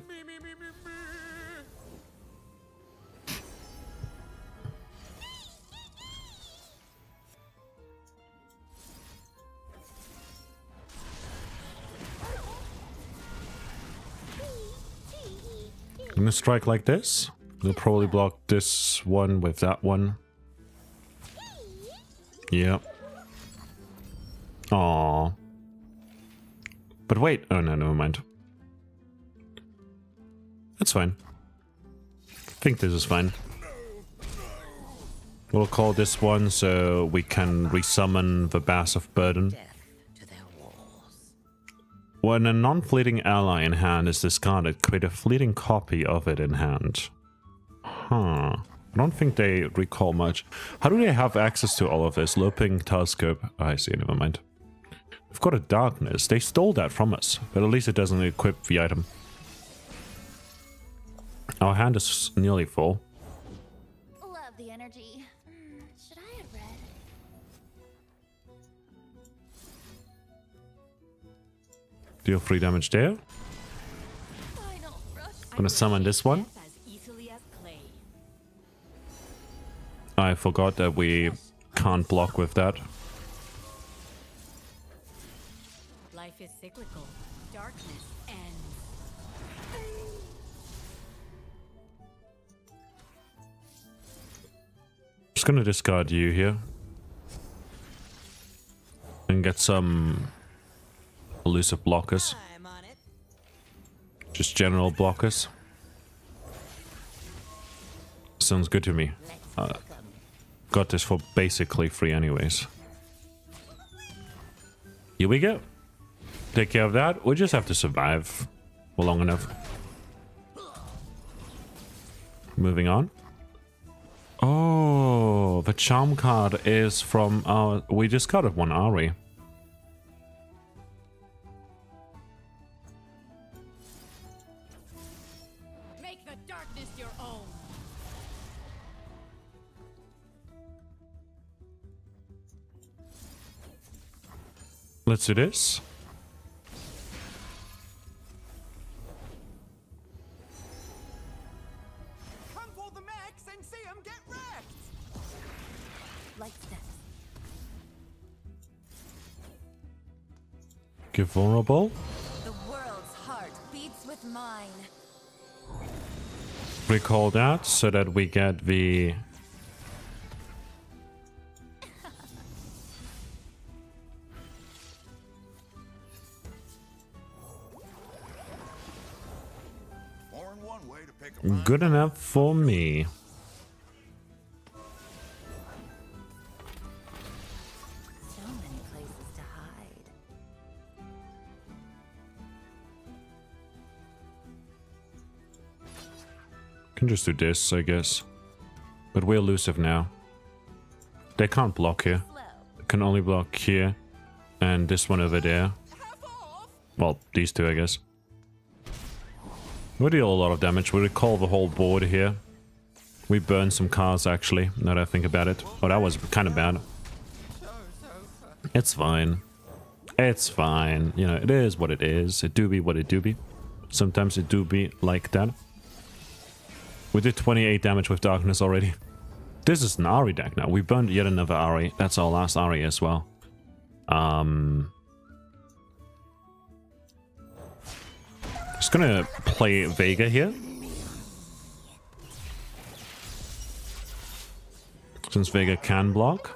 I'm gonna strike like this. We'll probably block this one with that one. Yeah. Aww. But wait. Oh no, never mind. That's fine. I think this is fine. We'll call this one so we can resummon the Bass of Burden. When a non-fleeting ally in hand is discarded, create a fleeting copy of it in hand. Huh. I don't think they recall much. How do they have access to all of this? Loping, telescope. Oh, I see, never mind. We've got a darkness. They stole that from us, but at least it doesn't equip the item. Our hand is nearly full. Love the energy. Should I have read? Deal 3 damage there. Gonna summon this one. I forgot that we can't block with that. Life is cyclical. Darkness ends. Just gonna discard you here. And get some elusive blockers. I'm on it. Just general blockers. Sounds good to me. Got this for basically free anyways. Here we go. Take care of that. We just have to survive for long enough. Moving on. Oh, the charm card is from our... We discarded one Ari. Make the darkness your own. Let's do this. Come for the mechs and see them get wrecked! Light steps. Get vulnerable. The world's heart beats with mine. Recall that so that we get the... Born one way to pick a mind. Good enough for me. So many places to hide. Can just do this, I guess. But we're elusive now. They can't block here. Slow. They can only block here. And this one over there. Well, these two, I guess. We deal a lot of damage. We recall the whole board here. We burned some cards, actually, now that I think about it. Oh, that was kind of bad. It's fine. It's fine. You know, it is what it is. It do be what it do be. Sometimes it do be like that. We did 28 damage with Darkness already. This is an Ari deck now. We burned yet another Ari. That's our last Ari as well. Just gonna play Veigar here. Since Veigar can block.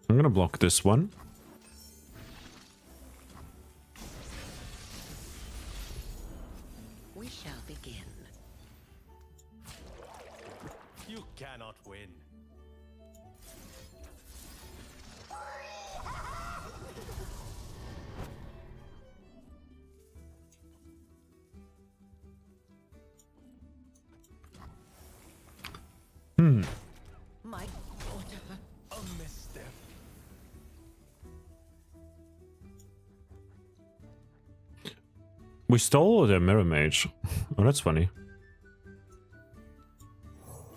I'm gonna block this one. We shall begin. You cannot win. My daughter. A misstep. We stole their mirror mage. Oh, that's funny.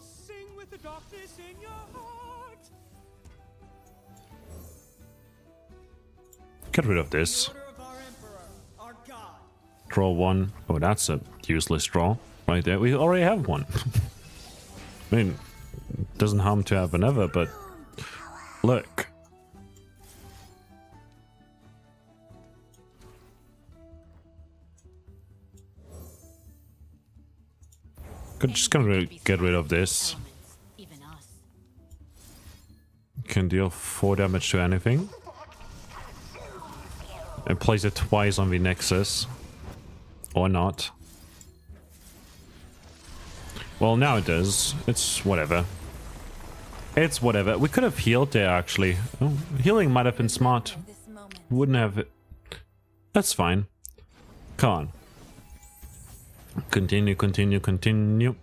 Sing with the darkness in your heart. Get rid of this. Order of our emperor, our god. Draw one. Oh, that's a useless draw right there. We already have one. I mean, it doesn't harm to have another, but look. Just gonna get rid of this. Even us. Can deal 4 damage to anything. And place it twice on the Nexus. Or not. Well, now it does. It's whatever. It's whatever. We could have healed there, actually. Oh, healing might have been smart. This moment. Wouldn't have it. That's fine. Come on. Continue, continue, continue.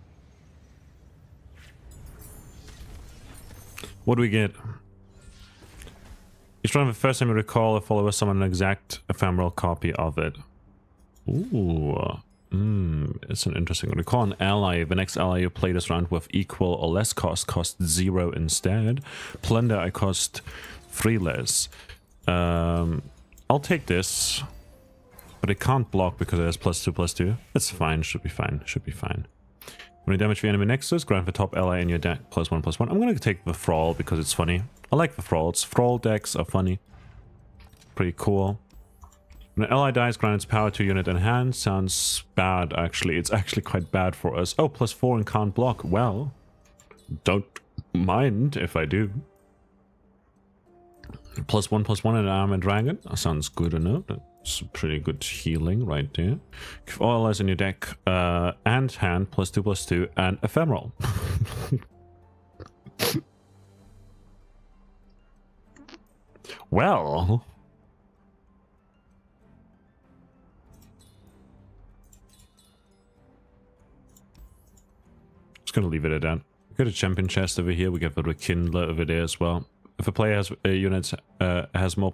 What do we get? Each round, the first time you recall a follower summon an exact ephemeral copy of it. Ooh. It's an interesting one. Recall an ally. The next ally you play this round with equal or less cost 0 instead. Plunder, I cost 3 less. I'll take this. But it can't block because it has +2/+2. That's fine, should be fine, should be fine. When you damage the enemy Nexus, grant the top ally in your deck +1/+1. I'm gonna take the Thrall because it's funny. I like the Thralls. Thrall decks are funny. Pretty cool. When an ally dies, grant its power to unit in hand. Sounds bad, actually. It's actually quite bad for us. Oh, +4 and can't block. Well, don't mind if I do. +1/+1 and Armored Dragon. That sounds good enough. That's pretty good healing right there. Give all allies in your deck and hand +2/+2 and ephemeral. Well. Just gonna leave it at that. We got a champion chest over here. We got the Rekindler over there as well. If a player has units has more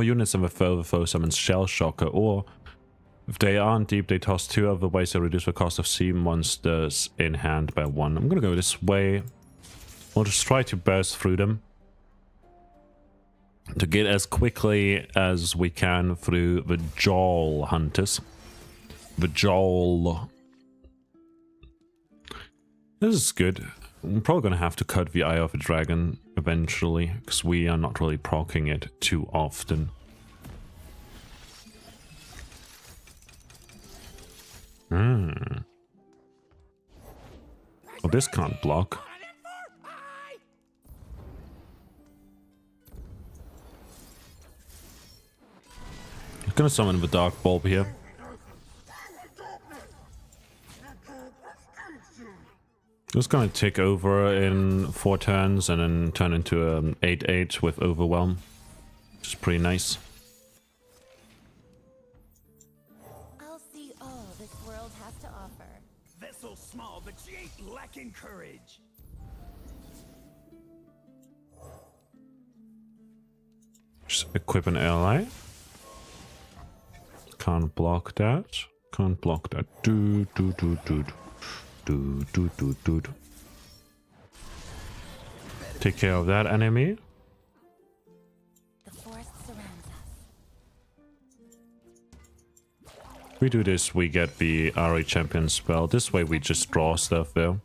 units than the foe summons Shell Shocker, or if they aren't deep, they toss 2 other ways to reduce the cost of sea monsters in hand by 1. I'm gonna go this way. We'll just try to burst through them to get as quickly as we can through the Jawl Hunters. The Jawl. This is good. I'm probably going to have to cut the Eye of a Dragon eventually, because we are not really proccing it too often. Well, this can't block. I'm going to summon the Dark Bulb here. It's going to take over in 4 turns and then turn into an 8/8 with Overwhelm, which is pretty nice. I'll see all this world has to offer. Vessel small, but she ain't lacking courage. Just equip an ally. Can't block that. Can't block that. Dude. Take care of that enemy. The forest surrounds us. If we do this, we get the RA champion spell. This way we just draw stuff though.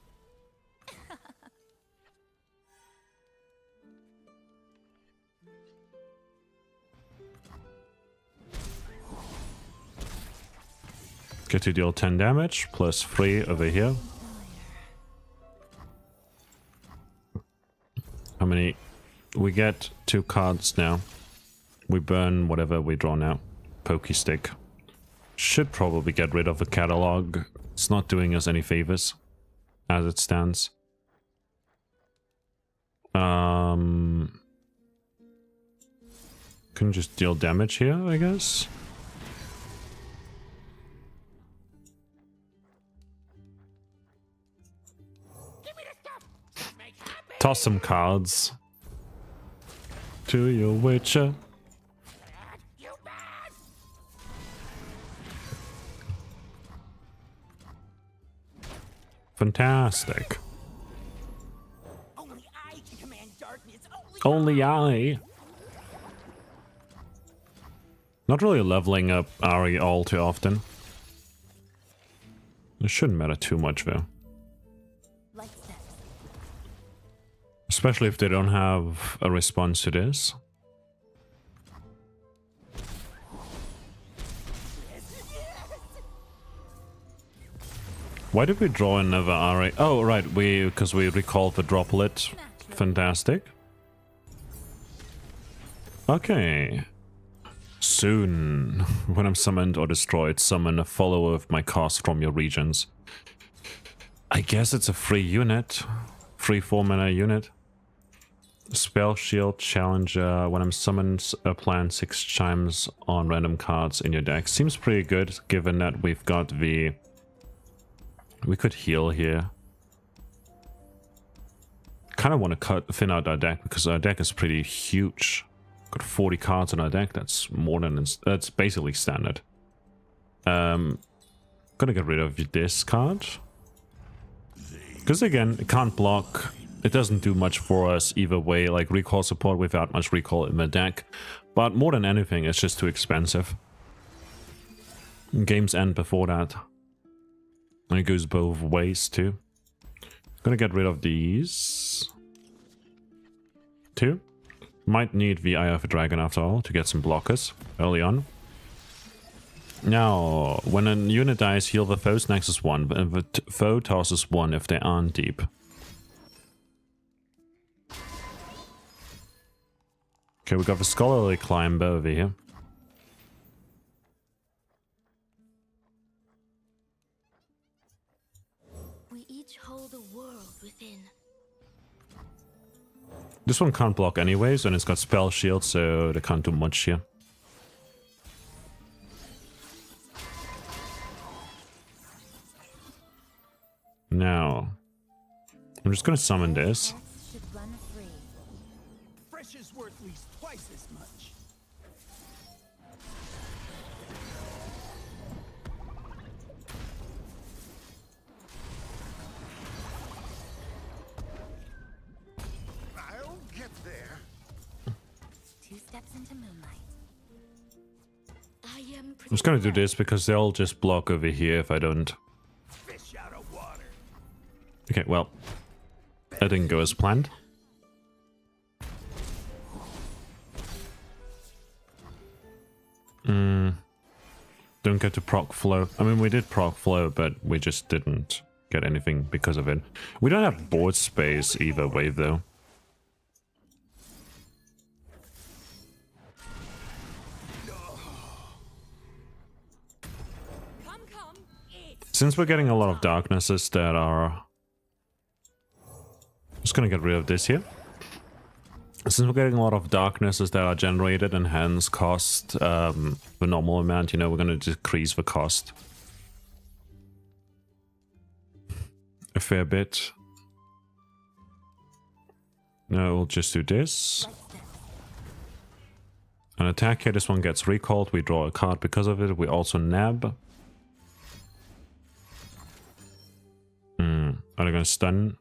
Get to deal 10 damage, plus 3 over here. How many? We get 2 cards now. We burn whatever we draw now. Pokey Stick. Should probably get rid of the catalog. It's not doing us any favors, as it stands. Can just deal damage here, I guess. Toss some cards to your Witcher. Fantastic. Only I can command darkness. Only I. Not really leveling up Ari all too often. It shouldn't matter too much though. Light steps. Especially if they don't have a response to this. Why did we draw another Ari? Oh, right, because we recalled the droplet. Fantastic. Okay. Soon, when I'm summoned or destroyed, summon a follower of my cast from your regions. I guess it's a free unit. Free 4-mana unit. Spell Shield Challenger. When I'm summoned, plant 6 chimes on random cards in your deck. Seems pretty good, given that we've got the... We could heal here. Kind of want to thin out our deck, because our deck is pretty huge. Got 40 cards in our deck. That's more than... That's basically standard. Gonna get rid of this card. Because again, it can't block. It doesn't do much for us either way. Like recall support without much recall in the deck. But more than anything, it's just too expensive. Games end before that. And it goes both ways too. Gonna get rid of these. 2. Might need the Eye of a Dragon after all to get some blockers early on. Now, when a unit dies, heal the foe's nexus 1, and the foe tosses 1 if they aren't deep. Okay, we got the Scholarly Climber over here. We each hold a world within. This one can't block anyways, and it's got Spell Shield, so they can't do much here. Now, I'm just gonna summon this. Should run free. Fresh is worth at least twice as much. I'll get there. 2 steps into moonlight. I am I'm just gonna do this because they'll just block over here if I don't. Fish out of water. Okay, well, that didn't go as planned. Don't get to proc flow. I mean, we did proc flow, but we just didn't get anything because of it. We don't have board space either way, though. Since we're getting a lot of darknesses that are... Just gonna get rid of this here. Since we're getting a lot of darknesses that are generated and hence cost the normal amount, you know, we're gonna decrease the cost a fair bit. No, we'll just do this. An attack here, this one gets recalled, we draw a card because of it, we also nab. Are they gonna stun?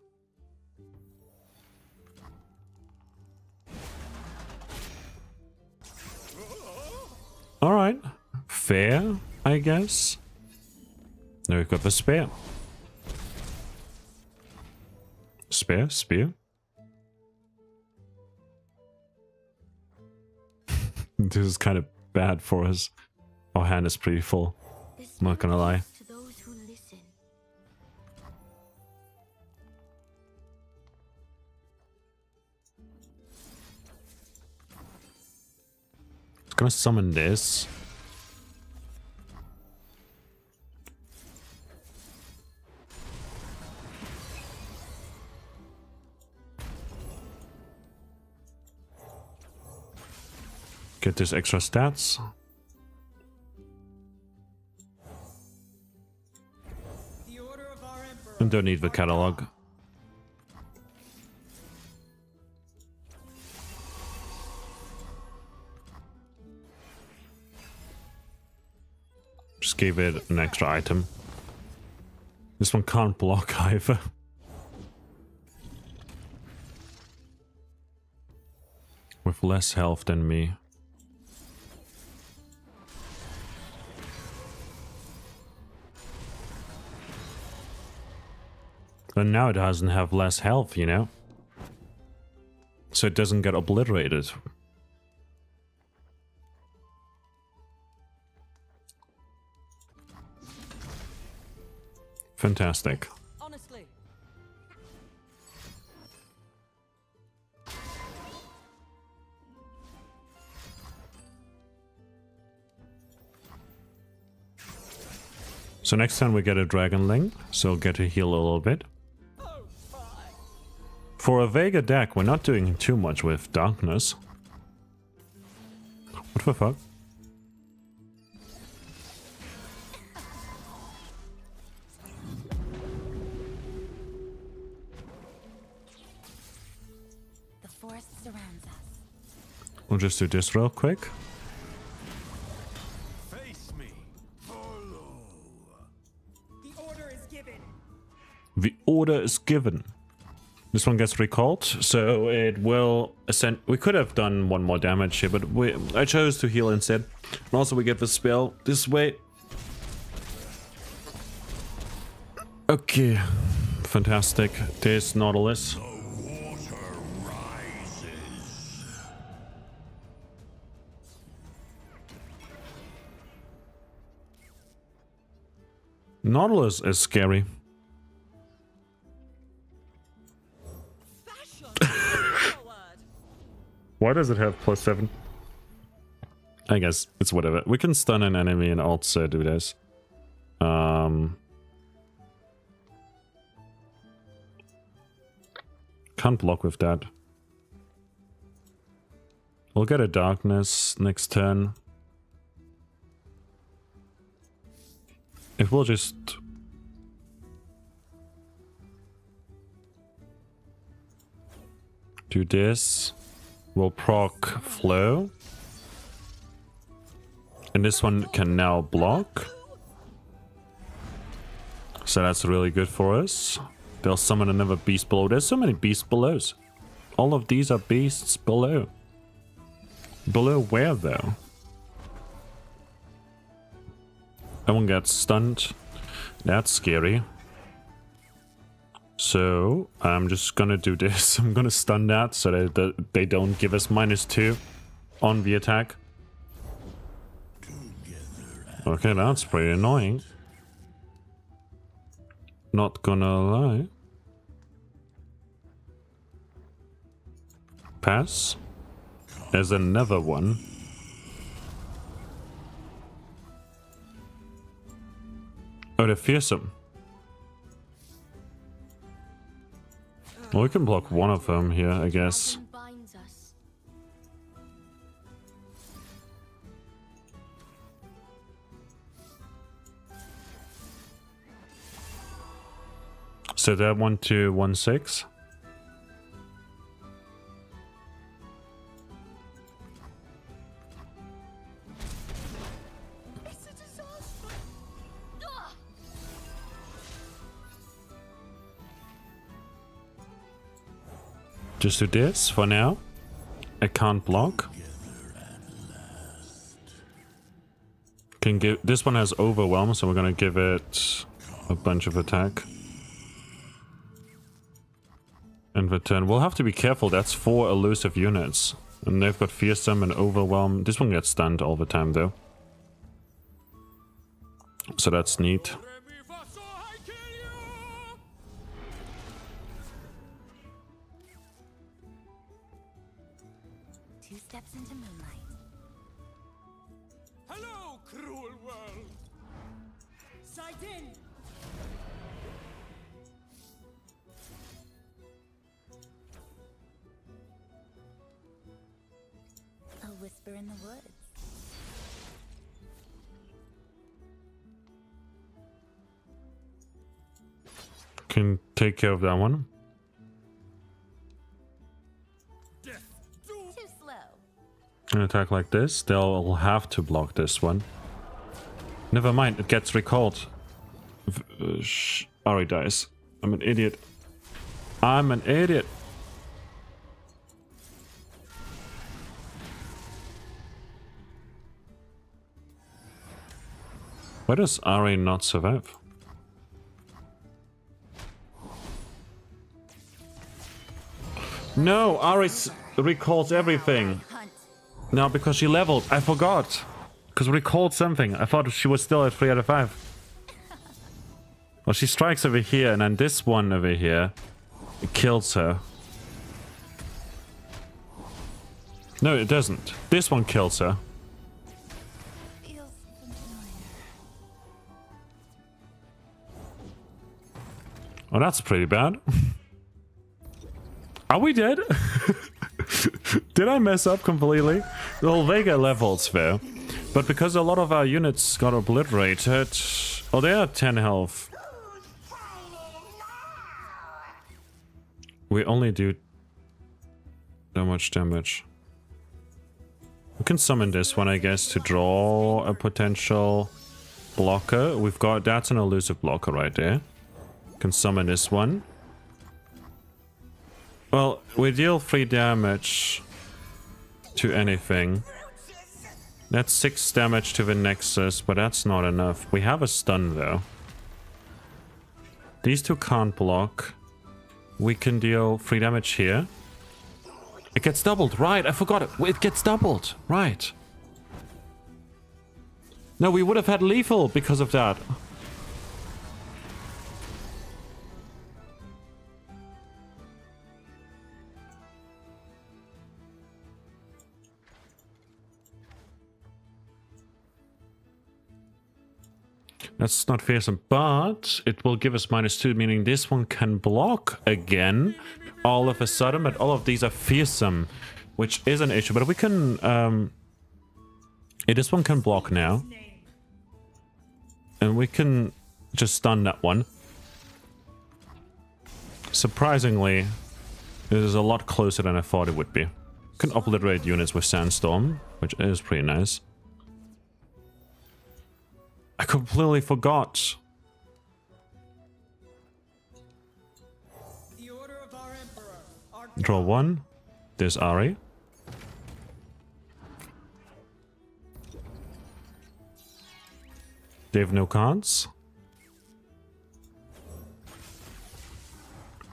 Alright. Fair, I guess. Now we've got the spear. Spear? Spear? This is kind of bad for us. Our hand is pretty full. I'm not gonna lie. To those who listen. It's gonna summon this. Get this extra stats. The order of our emperor. And don't need the catalog. Just gave it an extra item. This one can't block either. With less health than me. And now it doesn't have less health, you know? So it doesn't get obliterated. Fantastic. Honestly. So next time we get a Dragon Link, so get to heal a little bit. For a Veigar deck, we're not doing too much with darkness. What the fuck? The forest surrounds us. We'll just do this real quick. Face me. Follow. The order is given. The order is given. This one gets recalled, so it will ascend. We could have done one more damage here, but I chose to heal instead. And also we get the spell this way. Okay, fantastic. There's Nautilus. The water rises. Nautilus is scary. Why does it have +7? I guess it's whatever. We can stun an enemy and also do this. Can't block with that. We'll get a darkness next turn. If we'll just... do this. We'll proc flow. And this one can now block. So that's really good for us. They'll summon another beast below. There's so many beasts below. All of these are beasts below. Below where though? That one gets stunned. That's scary. So I'm just gonna do this. I'm gonna stun that so that they don't give us -2 on the attack. Okay, that's pretty annoying. Not gonna lie. Pass. There's another one. Oh, they're fearsome. Well, we can block one of them here, I guess. So that 1-2-1-6. Just do this for now. I can't block. Can give this one has overwhelm, so we're gonna give it a bunch of attack. And return. We'll have to be careful. That's 4 elusive units, and they've got fearsome and overwhelm. This one gets stunned all the time, though. So that's neat. Steps into moonlight. Hello, cruel world. Sight in. A whisper in the woods. Can take care of that one. An attack like this, they'll have to block this one. Never mind, it gets recalled. Ari dies. I'm an idiot. I'm an idiot. Why does Ari not survive? No, Ari recalls everything. No, because she leveled. I forgot. Because recalled something. I thought she was still at 3 out of 5. Well, she strikes over here, and then this one over here kills her. No, it doesn't. This one kills her. Feels familiar. Oh, that's pretty bad. Are we dead? Did I mess up completely? Well, Veigar levels though. But because a lot of our units got obliterated... Oh, they are 10 health. We only do that much damage. We can summon this one, I guess, to draw a potential blocker. We've got... That's an elusive blocker right there. Can summon this one. Well, we deal 3 damage to anything. That's 6 damage to the Nexus, but that's not enough. We have a stun though. These two can't block. We can deal 3 damage here. It gets doubled, right? I forgot it. It gets doubled, right? No, we would have had lethal because of that. That's not fearsome, but it will give us -2, meaning this one can block again all of a sudden, but all of these are fearsome, which is an issue. But we can... this one can block now. And we can just stun that one. Surprisingly, it is a lot closer than I thought it would be. We can obliterate units with Sandstorm, which is pretty nice. I completely forgot. The order of our emperor. Our Draw 1. There's Ari. They have no cards.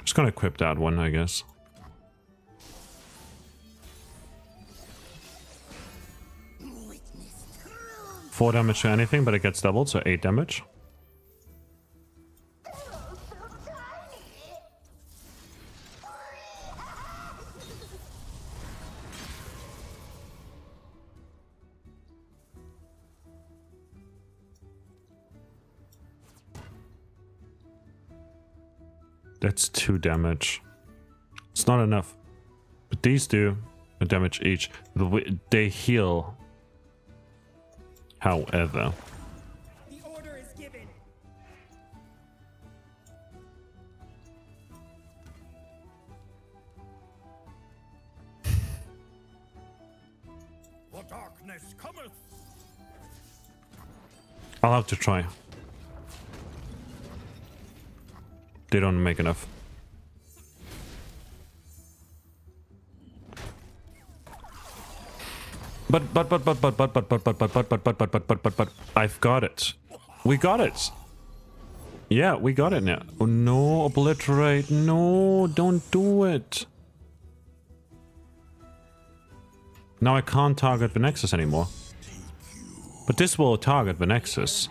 Just gonna equip that one, I guess. Four damage to anything, but it gets doubled, so 8 damage. That's 2 damage. It's not enough. But these do a damage each. They heal. However. The order is given. The darkness cometh. I'll have to try. They don't make enough. But I've got it. We got it. Yeah, we got it now. Oh no, obliterate. No, don't do it. Now I can't target the Nexus anymore. But this will target the Nexus.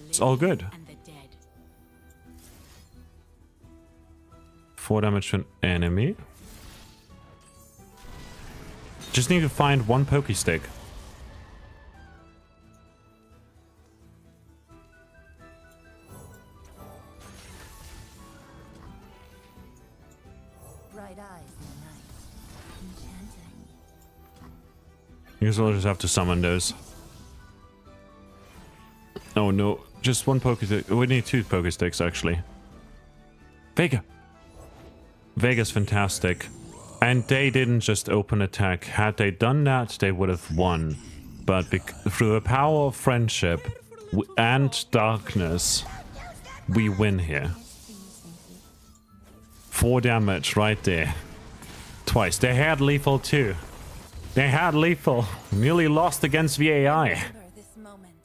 It's all good. 4 damage to an enemy. Just need to find 1 Pokestick. Bright eyes in the night. Enchanting. You guys will just have to summon those. Oh no, just 1 Pokestick. We need 2 Pokesticks actually. Veigar! Veigar's fantastic. And they didn't just open attack. Had they done that, they would have won. But through the power of friendship and darkness, we win here. 4 damage right there. Twice. They had lethal too. They had lethal. Nearly lost against VAI. Remember this moment.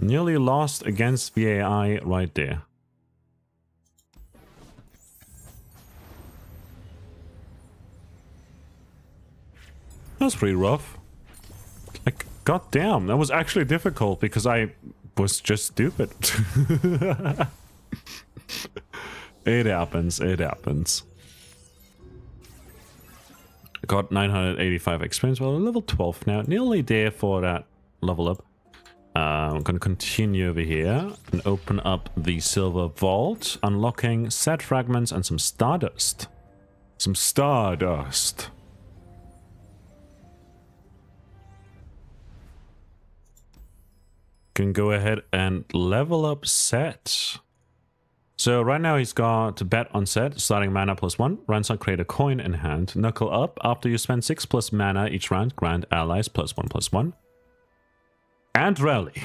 Nearly lost against VAI right there. That's pretty rough. Like, goddamn, that was actually difficult because I was just stupid. It happens, it happens. Got 985 experience. Well, level 12 now. Nearly there for that level up. I'm going to continue over here and open up the silver vault, unlocking set fragments and some stardust. Some stardust. Can go ahead and level up set. So right now he's got bet on set, starting mana +1, ransom create a coin in hand, knuckle up after you spend 6+ mana each round, grant allies +1/+1, and rally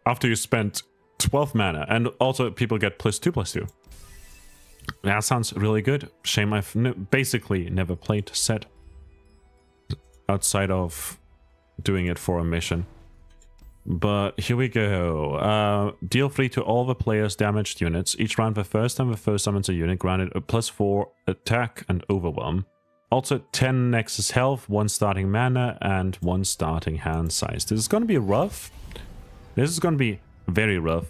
after you spend 12 mana, and also people get +2/+2. That sounds really good. Shame I've basically never played set outside of doing it for a mission. But here we go. Deal 3 to all the players' damaged units. Each round, the first time the foe summons a unit, granted a +4 attack and overwhelm. Also 10 Nexus health, 1 starting mana, and 1 starting hand size. This is going to be rough. This is going to be very rough.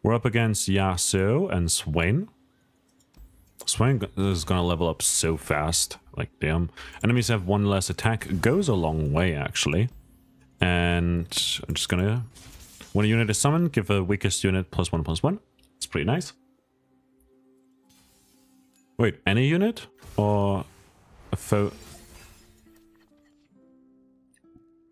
We're up against Yasuo and Swain. Swain is going to level up so fast. Like, damn. Enemies have 1 less attack. Goes a long way, actually. And I'm just going to... When a unit is summoned, give the weakest unit +1/+1. It's pretty nice. Wait, any unit? Or a foe?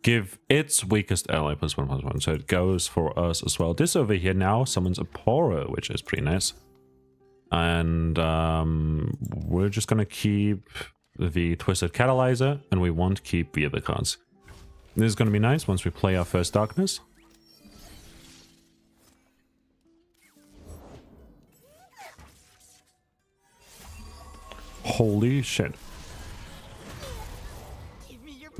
Give its weakest ally +1/+1. So it goes for us as well. This over here now summons a Poro, which is pretty nice. And we're just going to keep the Twisted Catalyzer, and we won't keep the other cards. This is going to be nice once we play our first Darkness. Holy shit.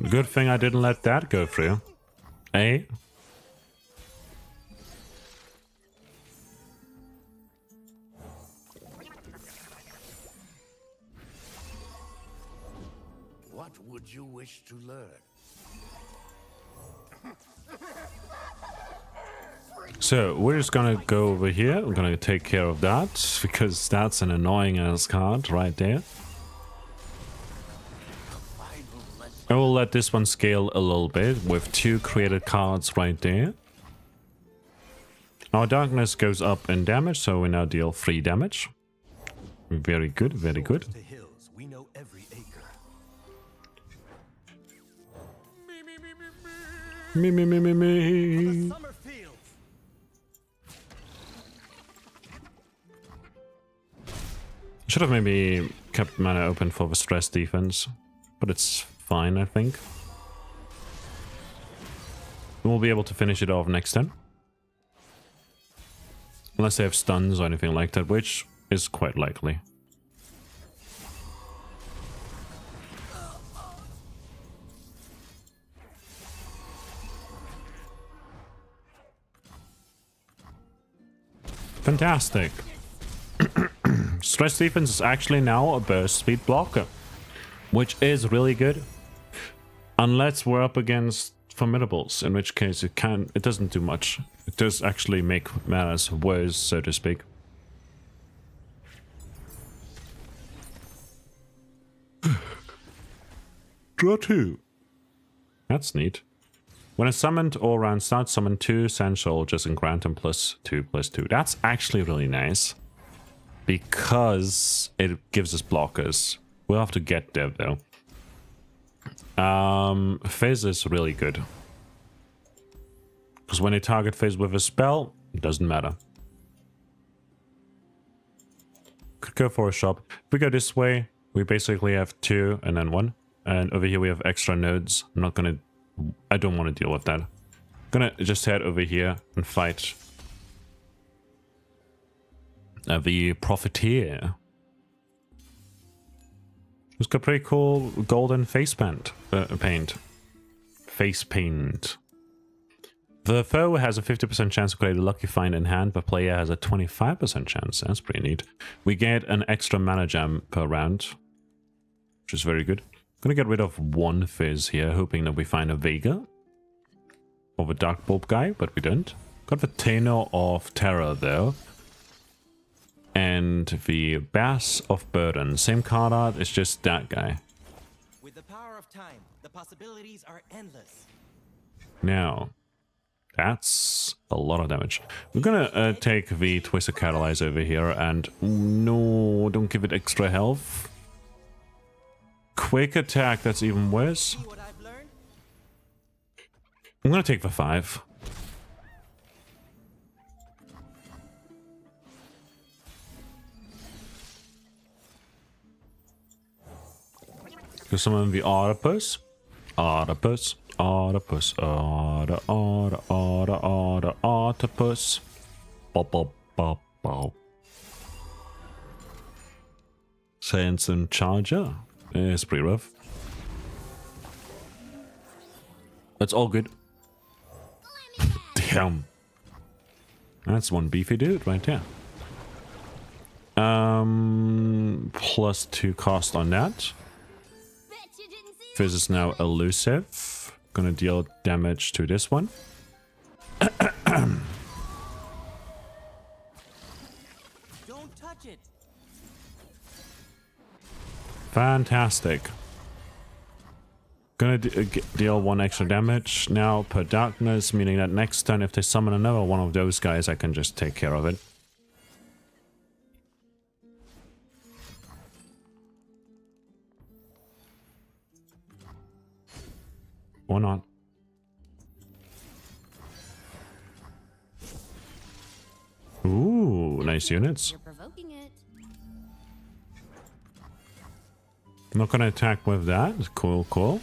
Good thing I didn't let that go through. Eh? What would you wish to learn? So we're just gonna go over here. We're gonna take care of that because that's an annoying ass card right there. I will let this one scale a little bit with 2 created cards right there. Our darkness goes up in damage, so we now deal 3 damage. Very good, very good. The hills, we know every acre. Me. Summer field. Should have maybe kept mana open for the stress defense, but it's fine, I think. We'll be able to finish it off next turn. Unless they have stuns or anything like that, which is quite likely. Fantastic. Stress defense is actually now a burst speed blocker, which is really good. Unless we're up against formidables, in which case it doesn't do much. It does actually make matters worse, so to speak. Draw 2. That's neat. When a summoned all round starts, summon 2 sand soldiers and grant them +2/+2. That's actually really nice. Because it gives us blockers. We'll have to get there though. Fizz is really good. Because when they target Fizz with a spell, it doesn't matter. Could go for a shop. If we go this way, we basically have 2 and then 1. And over here we have extra nodes. I don't want to deal with that. Gonna just head over here and fight the Profiteer. It's got pretty cool golden face paint. Face paint. The foe has a 50% chance to create a lucky find in hand, but player has a 25% chance. That's pretty neat. We get an extra mana gem per round, which is very good. Gonna get rid of one Fizz here, hoping that we find a Veigar of a Dark Bulb guy, but we don't. Got the Tenor of Terror though. And the Bass of Burden. Same card art, it's just that guy. With the power of time, the possibilities are endless. Now, that's a lot of damage. We're gonna take the Twisted Catalyze over here and... no, don't give it extra health. Quick attack, that's even worse. See what I've learned? I'm gonna take the 5. To summon the Octopus. Octopus. Octopus. Octopus. Bop, bop, bop, bop. Sandstorm Charger. It's pretty rough. That's all good. Damn. That's one beefy dude right there. +2 cost on that. Fizz is now elusive. Gonna deal damage to this one. Don't touch it. Fantastic. Gonna deal 1 extra damage now per darkness, meaning that next turn if they summon another one of those guys, I can just take care of it. Or not. Ooh, nice units. You're provoking it. I'm not gonna attack with that. Cool, cool.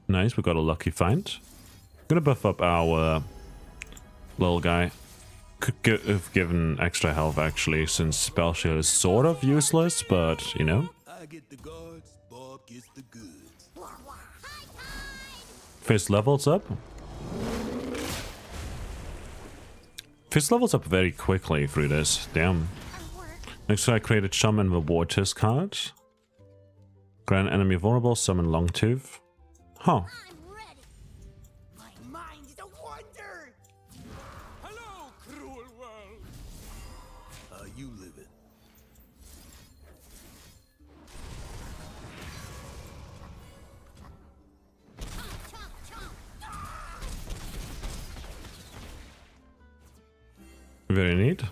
Nice, we got a lucky find. Gonna buff up our little guy. Could have given extra health actually, since Spell Shield is sort of useless, but you know. I get the guards, Bob gets the goods. Fizz levels up. Fizz levels up very quickly through this. Damn. Next I created Shaman the Waters card. Grant enemy vulnerable, summon Longtooth. Huh. I'm ready. My mind is a wonder. Hello, cruel world. How you living? Very neat.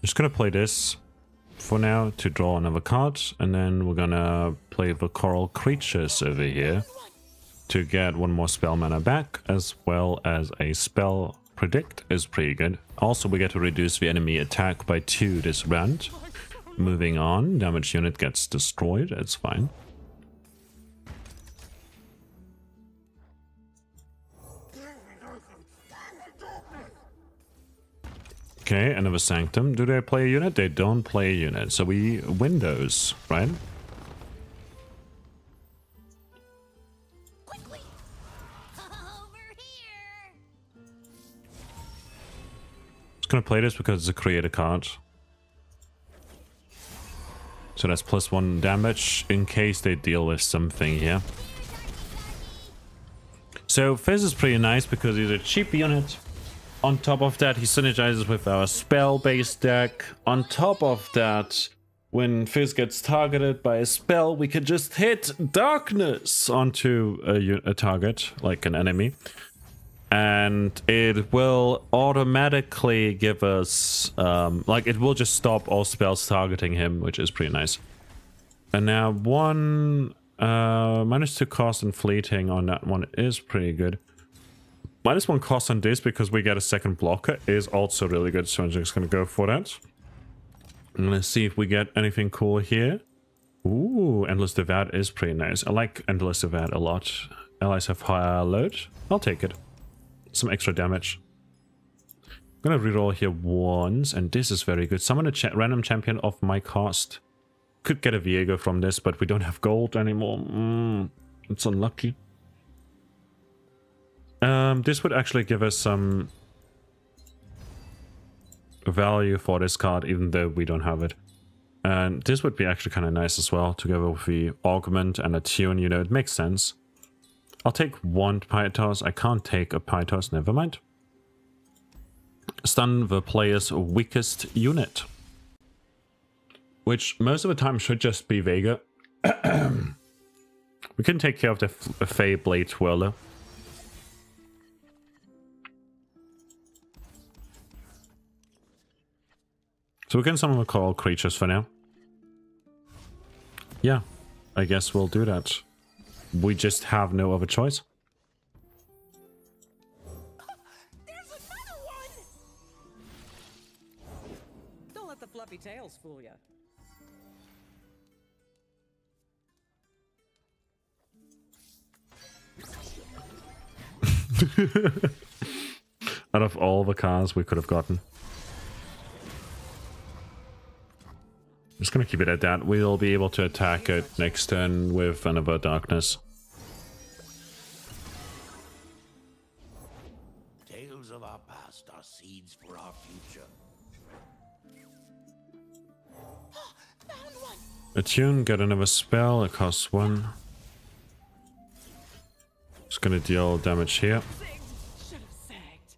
Just gonna play this for now to draw another card, and then we're gonna play the Coral Creatures over here to get 1 more spell mana back, as well as a spell predict is pretty good. Also, we get to reduce the enemy attack by 2 this round. Moving on, damage unit gets destroyed, it's fine. Okay, another Sanctum. Do they play a unit? They don't play a unit. So we win those, right? Quickly. Over here. Just gonna play this because it's a creator card. So that's +1 damage in case they deal with something here. So Fizz is pretty nice because he's a cheap unit. On top of that, he synergizes with our spell-based deck. On top of that, when Fizz gets targeted by a spell, we can just hit Darkness onto a target, like an enemy. And it will automatically give us, like it will just stop all spells targeting him, which is pretty nice. And now -2 cost and fleeting on that one is pretty good. -1 cost on this because we get a second blocker is also really good, so I'm just gonna go for that. And let's see if we get anything cool here. Ooh, Endless Devout is pretty nice. I like Endless Devout a lot. Allies have higher load. I'll take it. Some extra damage. I'm gonna reroll here once, and this is very good. Summon a random champion of my cost. Could get a Veigar from this, but we don't have gold anymore. It's unlucky. This would actually give us some value for this card, even though we don't have it. And this would be actually kind of nice as well, together with the augment and a tune, you know, it makes sense. I'll take one Pythos. I can't take a Pythos, never mind. Stun the player's weakest unit. Which most of the time should just be Veigar. We can take care of the Fey Blade Twirler. So we can summon the coral creatures for now. Yeah, I guess we'll do that. We just have no other choice. There's another one! Don't let the fluffy tails fool you. Out of all the cards we could have gotten. I'm just gonna keep it at that. We'll be able to attack it next turn with another darkness. Tales of our past are seeds for our future. Found one! Attune, get another spell, it costs 1. Just gonna deal damage here. Should have sagged.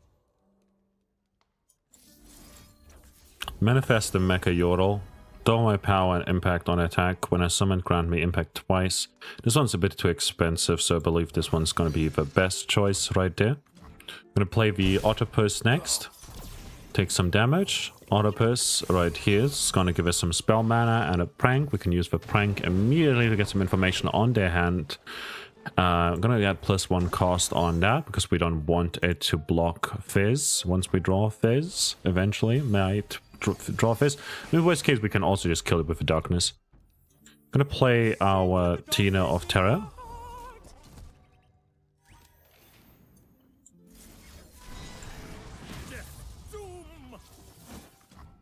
Manifest the Mecha Yordle. Double my power and impact on attack. When I summon, grant me impact twice. This one's a bit too expensive, so I believe this one's gonna be the best choice right there. I'm gonna play the Octopus next. Take some damage. Octopus right here is gonna give us some spell mana and a prank. We can use the prank immediately to get some information on their hand. I'm gonna get +1 cost on that because we don't want it to block Fizz. Once we draw Fizz, eventually might draw Fizz. In the worst case, we can also just kill it with the darkness. I'm gonna play our Tina of Terror.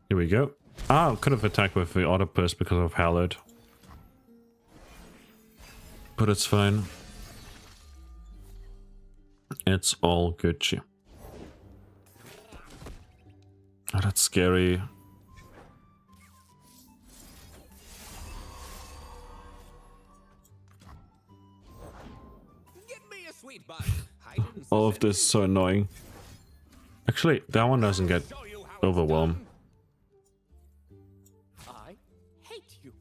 Here we go. Ah, could have attacked with the Octopus because of Hallowed. But it's fine. It's all Gucci. Oh, that's scary. Give me a sweet bun. I didn't All of this is so annoying. Actually, that one doesn't get show you how it's overwhelmed. done. I hate you.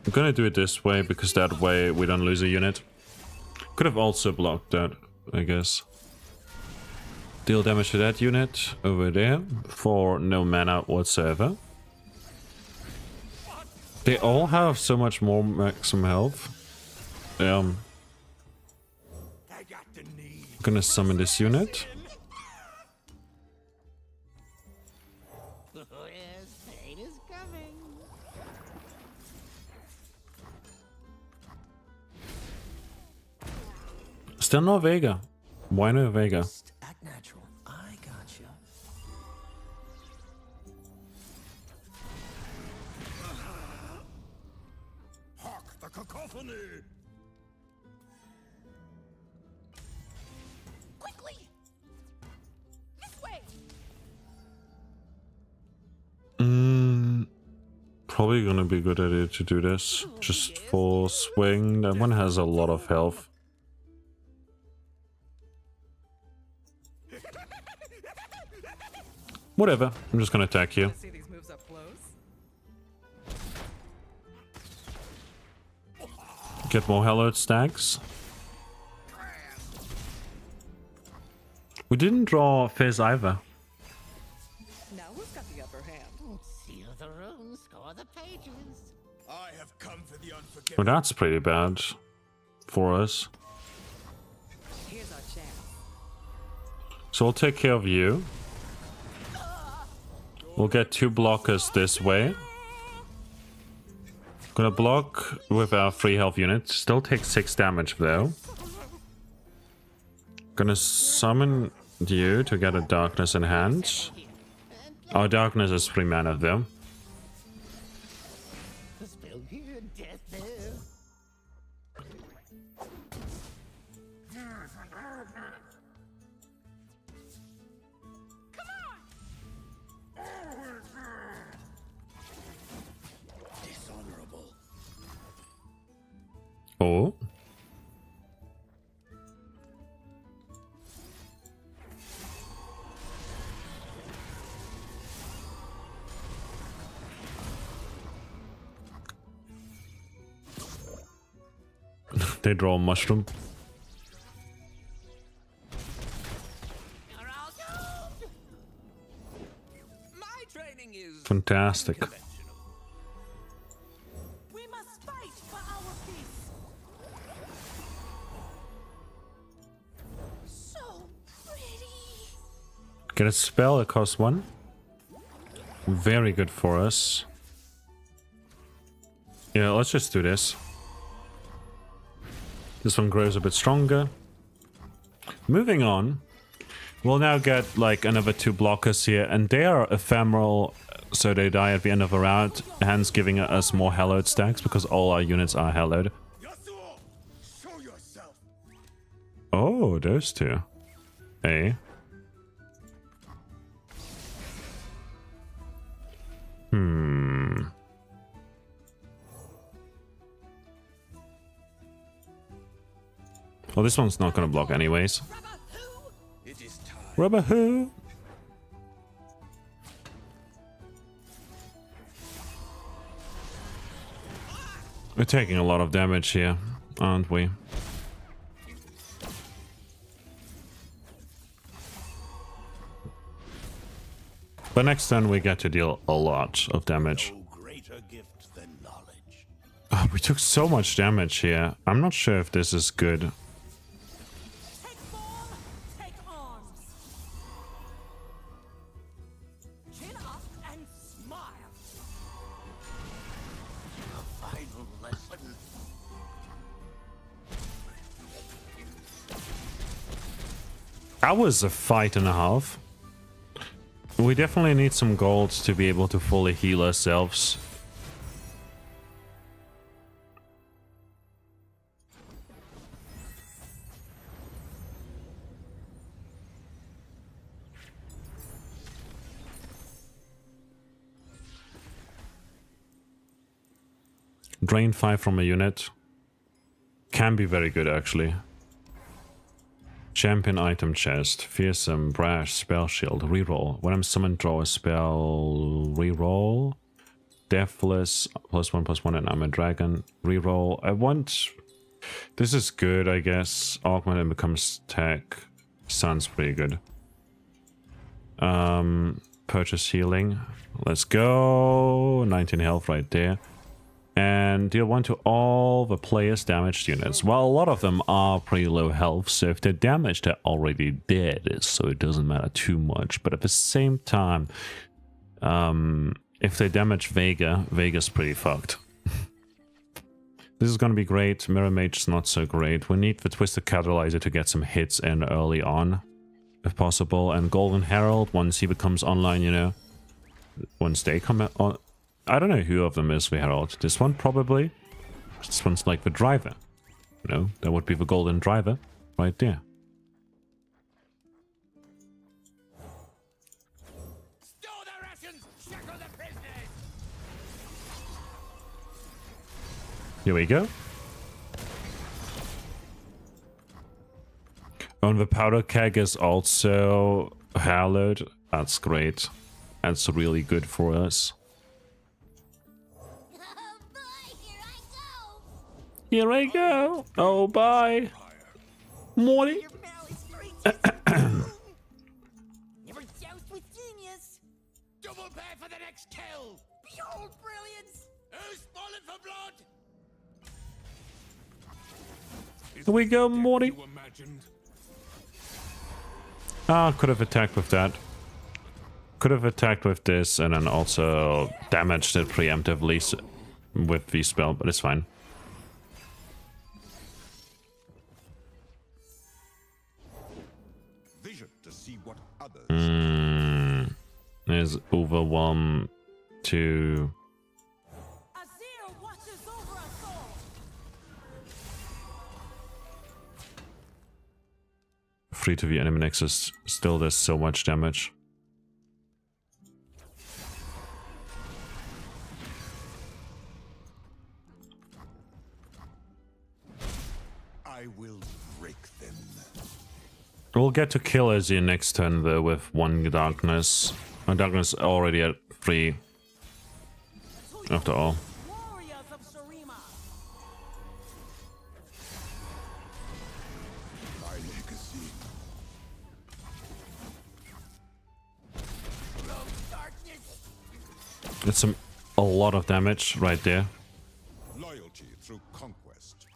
I'm gonna do it this way because that way we don't lose a unit. Could have also blocked that, I guess. Deal damage to that unit over there for no mana whatsoever. They all have so much more maximum health. I'm gonna summon this unit. Yes, pain is coming. Still no Veigar. Why no Veigar? Act natural. I gotcha. Hark the cacophony! Quickly! This way! Probably gonna be good idea to do this. Just for swing. That one has a lot of health. Whatever. I'm just gonna attack you. See these moves up close? Get more hallowed stacks. We didn't draw Fizz either. Now who's got the upper hand? Seal the room, score the pages. I have come for the Well, unforgiving. that's pretty bad for us. Here's our chance. So I'll take care of you. We'll get 2 blockers this way. Gonna block with our free health unit. Still take 6 damage though. Gonna summon you to get a darkness in hand. Our darkness is 3 mana though. Spell here, death there. Dishonorable. Oh. They draw a mushroom. You're all doomed. My training is Fantastic. conventional. We must fight for our peace. So pretty. Get a spell, it costs 1. Very good for us. Yeah, let's just do this. This one grows a bit stronger. Moving on. We'll now get like another 2 blockers here, and they are ephemeral, so they die at the end of a round, hence giving us more hallowed stacks because all our units are hallowed. Yasuo, show yourself. Oh, those 2. Hey. Well, this one's not gonna block anyways. It is time. Rubber who? We're taking a lot of damage here, aren't we? But next turn we get to deal a lot of damage. No greater gift than knowledge. Oh, we took so much damage here. I'm not sure if this is good. Take form, take arms. Chin up and smile. A final lesson. That was a fight and a half. We definitely need some gold to be able to fully heal ourselves. Drain 5 from a unit. Can be very good actually. Champion item chest, fearsome, brash, spell shield, reroll. When I'm summoned, draw a spell, reroll. Deathless, +1/+1, and I'm a dragon, reroll. I want... This is good, I guess. Augment and becomes tech. Sounds pretty good. Purchase healing. Let's go. 19 health right there. And deal 1 to all the player's damaged units. Well, a lot of them are pretty low health, so if they're damaged, they're already dead, so it doesn't matter too much. But at the same time, if they damage Veigar, Veigar's pretty fucked. This is going to be great. Mirror Mage is not so great. We need the Twisted Catalyzer to get some hits in early on, if possible. And Golden Herald, once he becomes online, you know, once they come on... I don't know who of them is the Herald. This one, probably. This one's like the driver. No, that would be the golden driver. Right there. Store the rations, shackle the prisoners. Here we go. And the powder keg is also hallowed. That's great. That's really good for us. Here I go. Oh, bye. Morty. Your belly streets. Never joust with genius. Double pay for the next kill. Behold brilliance. Who's falling for blood? Here we go, Morty. Ah, could have attacked with that. could have attacked with this and then also damaged it preemptively with the spell, but it's fine. Vision to see what others. There's overwhelm to... Azir watches over us all. Free to the enemy nexus still does so much damage. I will break them. We'll get to kill Azir next turn though with 1 darkness. Our darkness already at 3 after all. Warriors of Shurima. My legacy. It's a lot of damage right there. Loyalty through conquest.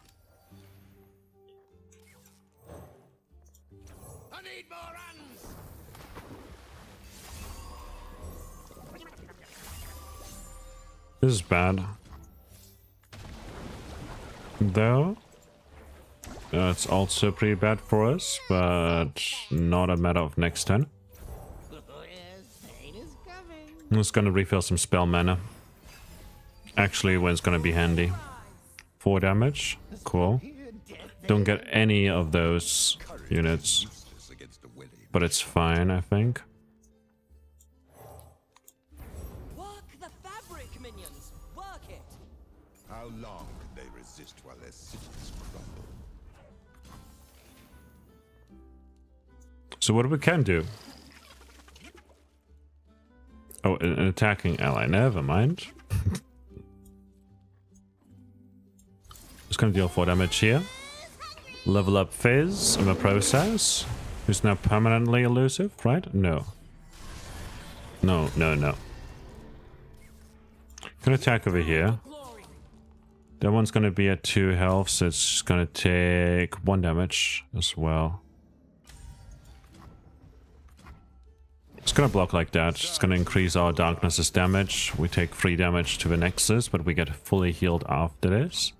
I need more hands. This is bad. Though, it's also pretty bad for us, but not a matter of next turn. Yes, pain is coming. I'm just gonna refill some spell mana. Actually, when it's gonna be handy. 4 damage. Cool. Don't get any of those units, Useless against the willing. but it's fine, I think. Work the fabric, minions. Work it. How long can they resist while their cities crumble? So what we can do? Oh, an attacking ally. Never mind. Just gonna deal 4 damage here. Level up Fizz in the process. Who's now permanently elusive, right? No. No. Gonna attack over here. That one's gonna be at 2 health, so it's gonna take 1 damage as well. It's gonna block like that. It's gonna increase our darkness's damage. We take 3 damage to the nexus, but we get fully healed after this.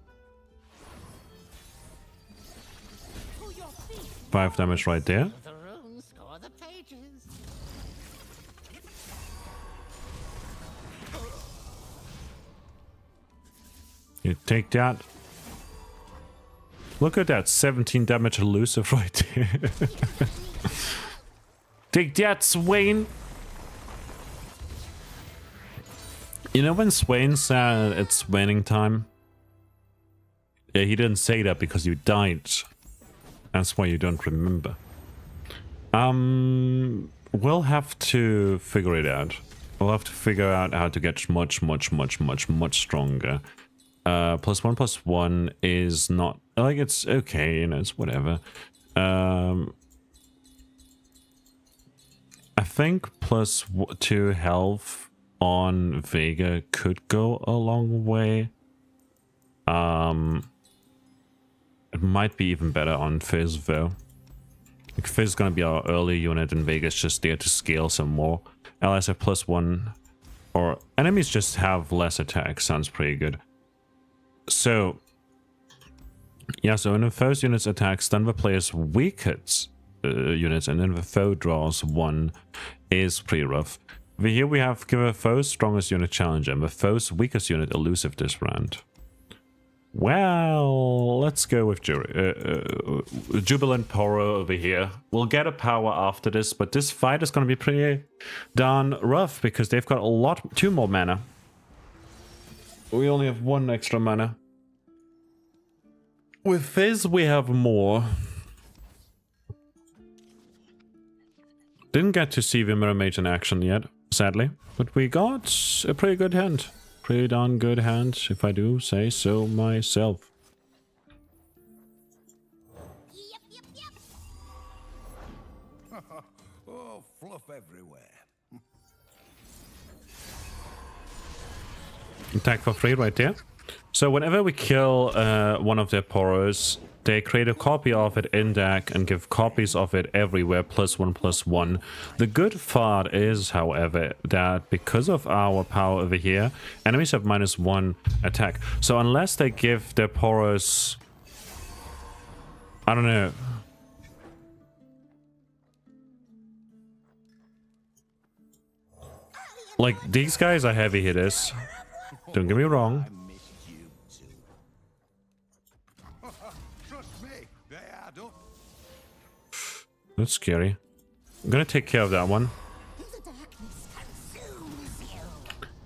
5 damage right there. The runes score the pages. You take that. Look at that, 17 damage elusive right there. Take that, Swain! You know when Swain said it's winning time? Yeah, he didn't say that because you died. That's why you don't remember. We'll have to figure it out. We'll have to figure out how to get much stronger. +1/+1 is not... Like, it's okay, you know, it's whatever. I think +2 health on Veigar could go a long way. It might be even better on Fizz though. Like, Fizz is gonna be our early unit and Veigar's just there to scale some more. Allies have +1, or enemies just have less attack. Sounds pretty good. So yeah, so when the foe's units attacks, then the player's weakest units, and then the foe draws 1 is pretty rough. Here we have give a foe's strongest unit challenge and the foe's weakest unit elusive this round. Well, let's go with Jubilant Poro over here. We'll get a power after this, but this fight is going to be pretty darn rough because they've got 2 more mana. We only have 1 extra mana. With Fizz, we have more. Didn't get to see the Mirror Mage in action yet, sadly, but we got a pretty good hand. Pretty darn good hand, if I do say so myself. Oh, fluff everywhere. Attack for free right there. So whenever we kill one of their Poros, they create a copy of it in deck and give copies of it everywhere, +1/+1. The good part is, however, that because of our power over here, enemies have -1 attack. So unless they give their Poros, I don't know. Like, these guys are heavy hitters. Don't get me wrong. That's scary. I'm gonna take care of that one.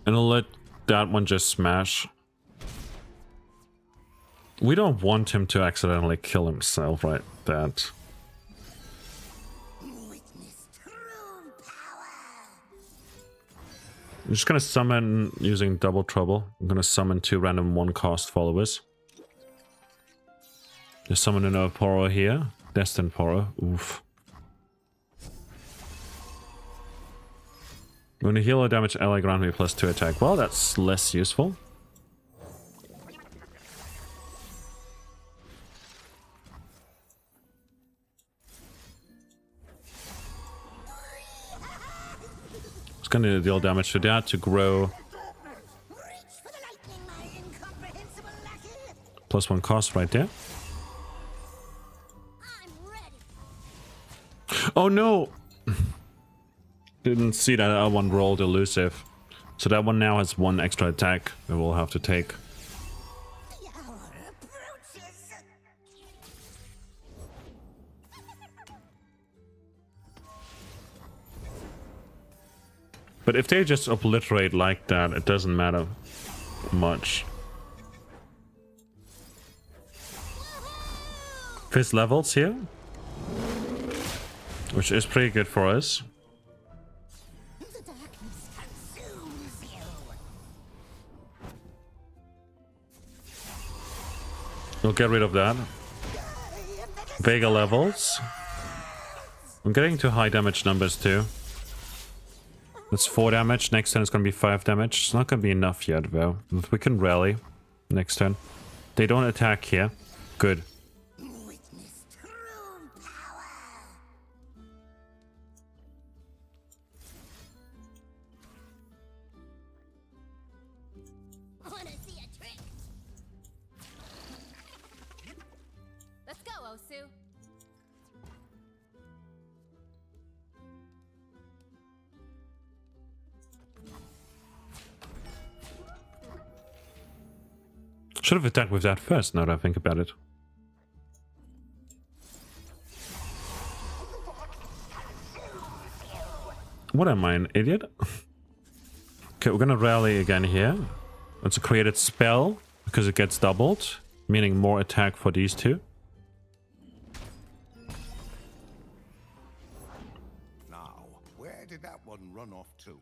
And I'll let that one just smash. We don't want him to accidentally kill himself, right? That. I'm just gonna summon using Double Trouble. I'm gonna summon 2 random 1-cost followers. Just summon another Poro here. Destined Poro. Oof. When you heal or damage ally, grant me +2 attack. Well, that's less useful. It's gonna deal damage to that to grow. +1 cost right there. Oh no! Didn't see that that one rolled elusive. So that one now has 1 extra attack that we'll have to take. But if they just obliterate like that, it doesn't matter much. Fizz levels here, which is pretty good for us. We'll get rid of that. Veigar levels. I'm getting to high damage numbers too. That's 4 damage. Next turn it's gonna be 5 damage. It's not gonna be enough yet though. We can rally next turn. They don't attack here. Good. Should have attacked with that first, now that I think about it. What am I, an idiot? Okay, we're gonna rally again here. It's a created spell, because it gets doubled, meaning more attack for these two. Now, where did that one run off to?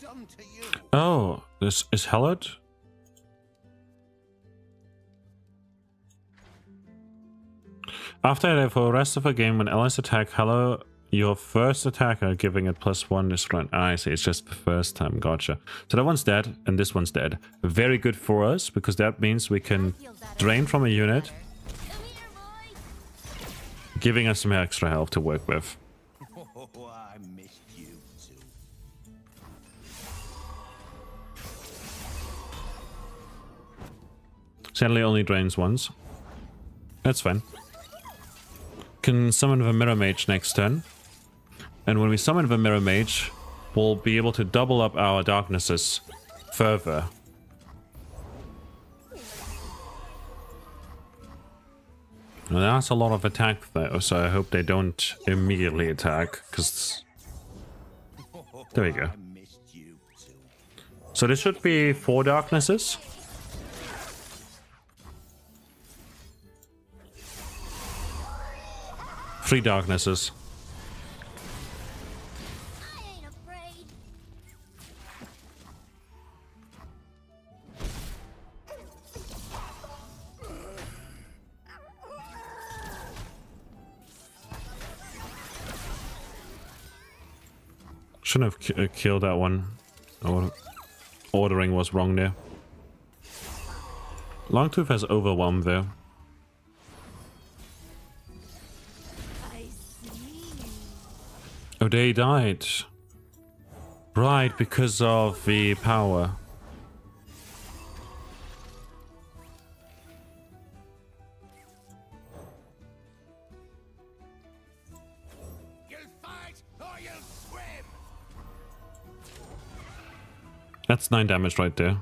Done to you. Oh, this is hallowed. After that, for the rest of the game, when allies attack, hallow your first attacker, giving it +1 is grant. I see, it's just the first time. Gotcha. So that one's dead, and this one's dead. Very good for us, because that means we can drain from a unit, giving us some extra health to work with. Sadly, only drains once. That's fine. Can summon the Mirror Mage next turn. And when we summon the Mirror Mage, we'll be able to double up our darknesses further. Now, that's a lot of attack though, so I hope they don't immediately attack, because... There we go. So this should be 4 darknesses. 3 darknesses. I ain't afraid. Shouldn't have killed that one. Ordering was wrong there. Longtooth has overwhelmed though. I see. Oh, they died. Right, because of the power. You'll fight or you'll swim. That's 9 damage right there.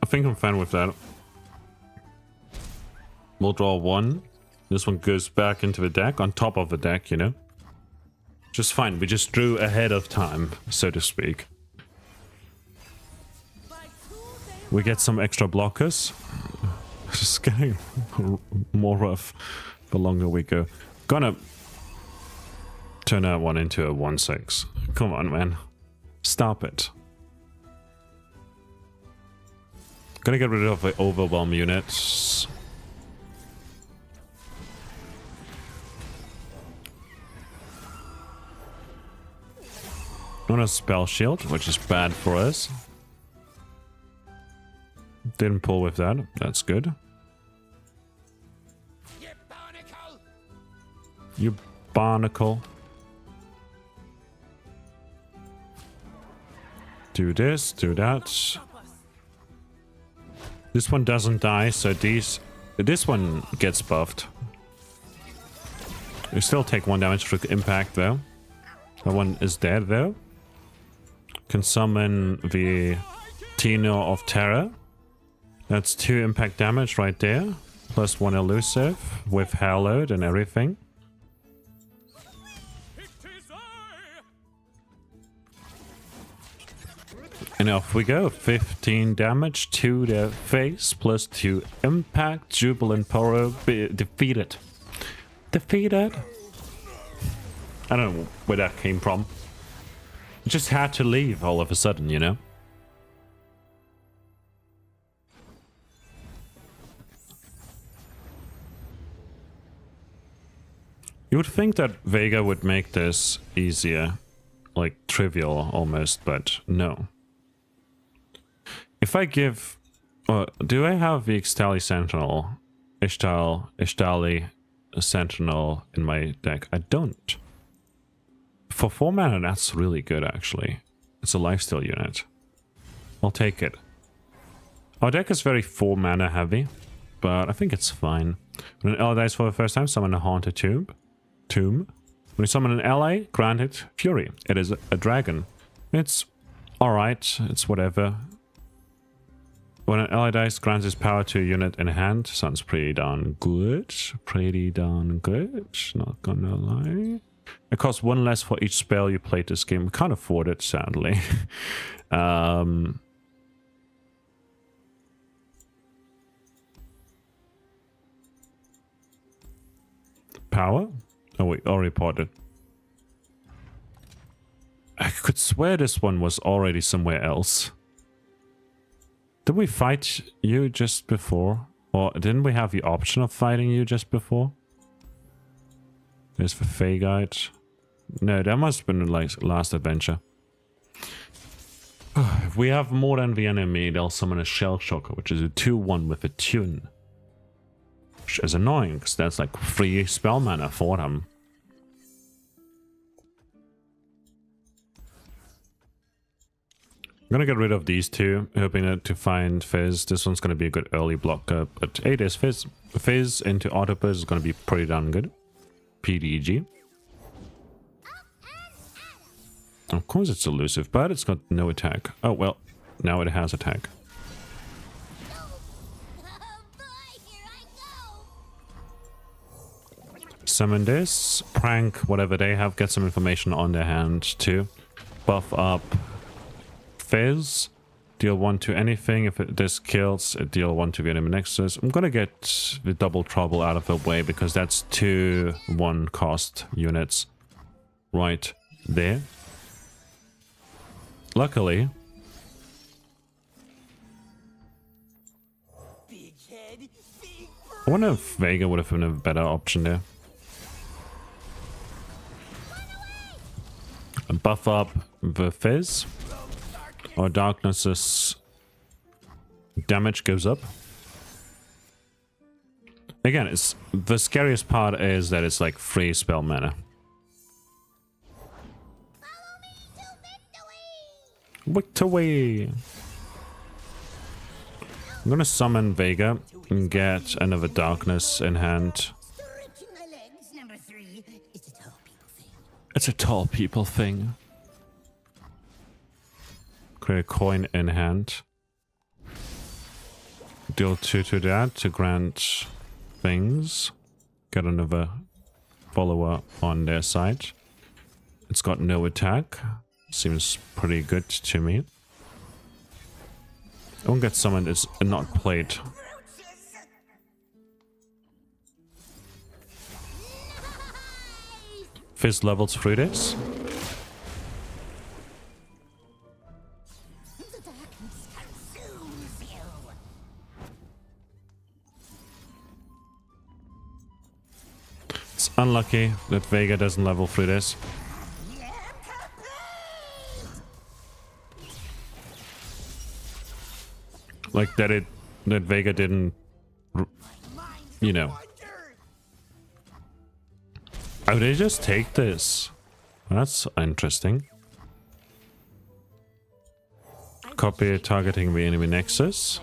I think I'm fine with that. We'll draw 1. This one goes back into the deck, on top of the deck, you know? Just fine, we just drew ahead of time, so to speak. We get some extra blockers. Just getting more rough the longer we go. Gonna turn that one into a 1/6. Come on, man. Stop it. Gonna get rid of the overwhelm units. On a spell shield, which is bad for us. Didn't pull with that. That's good. You barnacle. You barnacle. Do this, do that. This one doesn't die, so this one gets buffed. You still take 1 damage for impact though. That one is dead though. Can summon the Tino of Terror. That's 2 impact damage right there. Plus 1 elusive with Hallowed and everything. And off we go. 15 damage to the face plus 2 impact. Jubilant Poro defeated. Defeated. I don't know where that came from. It just had to leave all of a sudden, you know? You would think that Veigar would make this easier, like trivial almost, but no. If I give... do I have the Ixtali Sentinel? Ixtali Sentinel in my deck? I don't. For 4 mana, that's really good, actually. It's a lifesteal unit. I'll take it. Our deck is very 4 mana heavy, but I think it's fine. When an ally dies for the first time, summon a Haunted Tomb. When you summon an ally, grant it Fury. It is a dragon. It's alright, it's whatever. When an ally dies, grants its power to a unit in hand. Sounds pretty darn good. Pretty darn good. Not gonna lie. It costs 1 less for each spell you played this game. We can't afford it, sadly. Power? Oh, we already bought it. I could swear this one was already somewhere else. Did we fight you just before? Or didn't we have the option of fighting you just before? There's the Veigar. No, that must have been like last adventure. If we have more than the enemy, they'll summon a Shell Shocker, which is a 2/1 with a tune. Which is annoying, because that's like 3 spell mana for them. I'm gonna get rid of these 2, hoping to find Fizz. This one's gonna be a good early blocker, but hey, there's Fizz. Fizz into Autobus is gonna be pretty darn good. PDG. Of course it's elusive, but it's got no attack. Oh, well, now it has attack. Summon this, prank whatever they have, get some information on their hand too. Buff up Fizz, deal 1 to anything. If this kills, deal 1 to the enemy next to us. I'm gonna get the double trouble out of the way because that's 2 1 cost units right there. Luckily, I wonder if Veigar would have been a better option there. buff up the fizz, or darkness's damage goes up. Again, it's the scariest part is that it's like free spell mana. Victory! I'm gonna summon Veigar and get another darkness in hand. It's a tall people thing. Create a coin in hand. Deal 2 to that to grant things. Get another follower on their side. It's got no attack. Seems pretty good to me. I won't get summoned, it's not played. Fizz levels through this. It's unlucky that Veigar doesn't level through this. Like that Veigar didn't, you know. Oh, they just take this. That's interesting. Copy targeting the enemy nexus.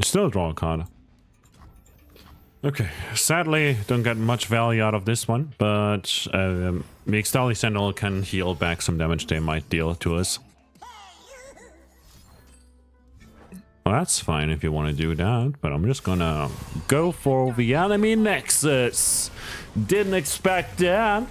Still draw a card. Okay, sadly, don't get much value out of this one, but the Extali Sentinel can heal back some damage they might deal to us. Well, that's fine if you want to do that, but I'm just gonna go for the enemy nexus. Didn't expect that.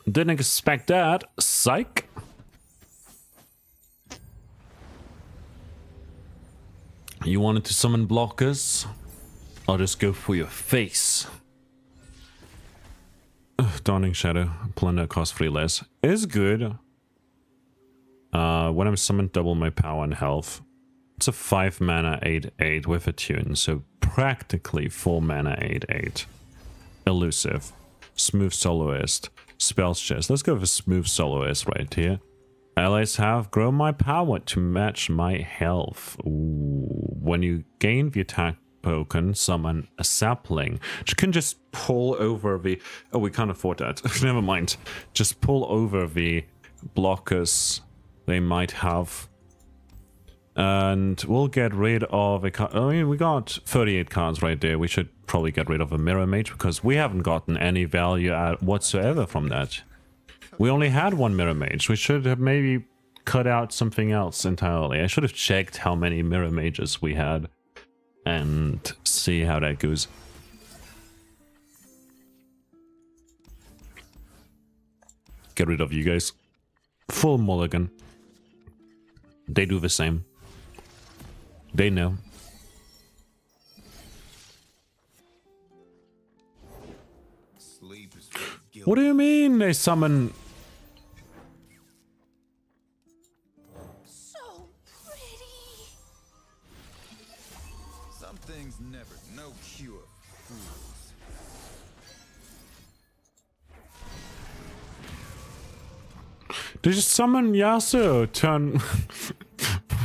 Didn't expect that. Psych. You wanted to summon blockers? I'll just go for your face. Dawning Shadow. Plunder cost 3 less. Is good. When I'm summoned, double my power and health. It's a 5 mana 8/8 with a tune, so practically 4 mana 8/8. Elusive. Smooth Soloist. Spells chest. Let's go for smooth soloist right here. Allies have grown my power to match my health. Ooh. When you gain the attack token, summon a sapling. You can just pull over the... Oh, we can't afford that. Never mind. Just pull over the blockers they might have. And we'll get rid of a card. I mean, we got 38 cards right there. We should probably get rid of a Mirror Mage because we haven't gotten any value whatsoever from that. We only had 1 Mirror Mage. We should have maybe cut out something else entirely. I should have checked how many Mirror Mages we had and see how that goes. Get rid of you guys. Full mulligan. They do the same. They know. What do you mean they summon? So pretty. Some things never, no cure for fools. They just summon Yasuo. Turn.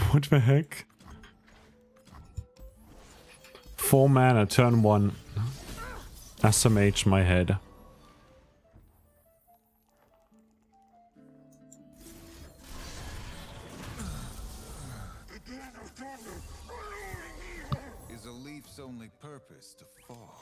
What the heck? 4 mana, turn 1. SMH my head. Is a leaf's only purpose to fall?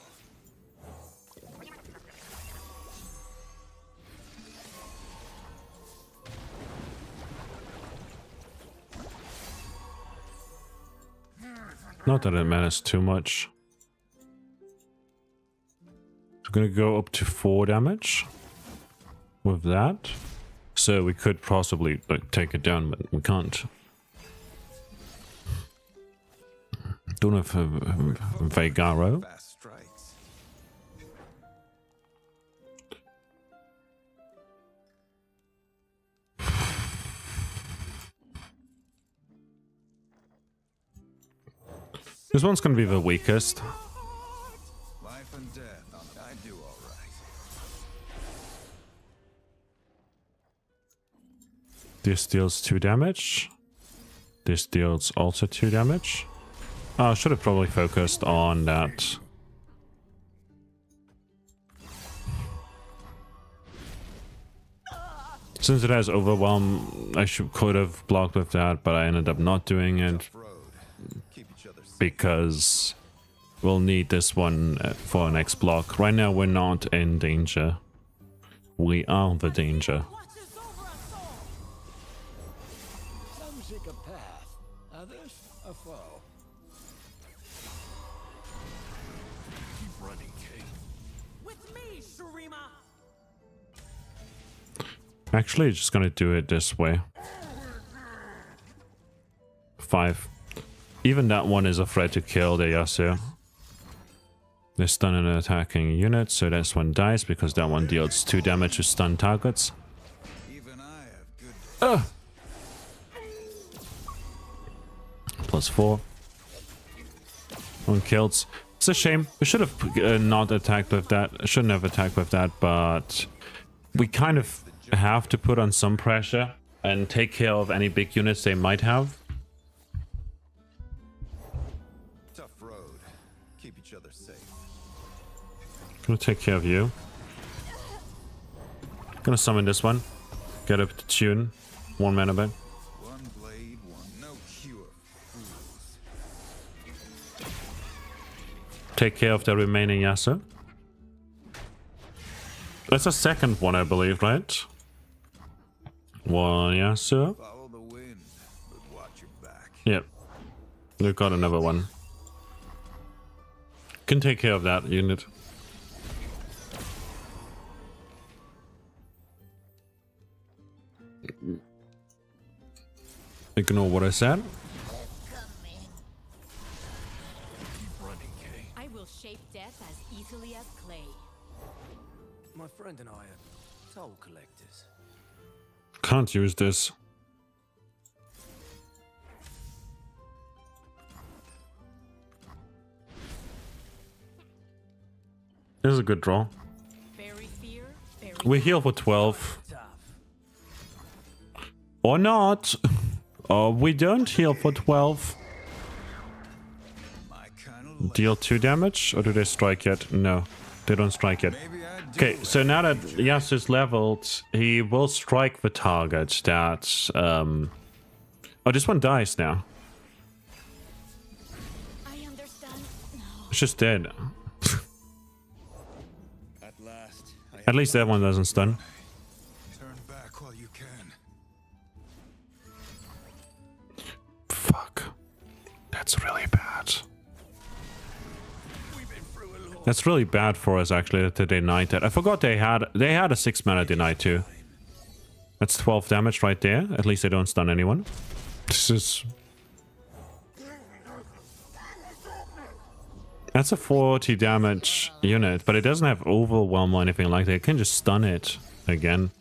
Not that it matters too much. We're gonna go up to 4 damage with that. So we could possibly like, take it down, but we can't. Don't have Veigar. Fast strikes. This one's gonna be the weakest. Life and death. I do all right. This deals 2 damage. This deals also 2 damage. I should have probably focused on that. Since it has overwhelm, I could have blocked with that, but I ended up not doing it because we'll need this one for our next block. Right now we're not in danger. We are the danger. Some seek a path, others a foe. Keep running, Kate. With me, Shurima. Actually, just gonna do it this way. 5. Even that one is afraid to kill the Yasuo. They stun an attacking unit, so this one dies because that one deals 2 damage to stun targets. Even I have good. +4. One kills. It's a shame. We should have not attacked with that. Shouldn't have attacked with that, but we kind of have to put on some pressure and take care of any big units they might have. Tough road. Keep each other safe. Gonna take care of you. Gonna summon this one. Get up to tune. 1 mana back. One blade, one no cure. Fools. Take care of the remaining Yasuo. That's a second one, I believe, right? 1 Yasuo. Follow the wind, but watch your back. Yep. We've got another one. Can take care of that unit. Ignore what I said. Keep running, Kate. I will shape death as easily as clay. My friend and I are soul collectors. Can't use this. This is a good draw. Fairy fear, fairy We heal for 12. Tough. Or not. Or we don't heal for 12. My kind of Deal 2 damage? Or do they strike yet? No, they don't strike yet. maybe I do. Okay, so now that Yasuo is leveled, he will strike the target that... Oh, this one dies now. I understand. No. It's just dead. At last. At least that one doesn't stun. Turn back while you can. Fuck. That's really bad. That's really bad for us, actually, that they denied that. I forgot they had a 6 mana deny too. That's 12 damage right there. At least they don't stun anyone. This is... That's a 40 damage unit, but it doesn't have overwhelm or anything like that. It can just stun it again.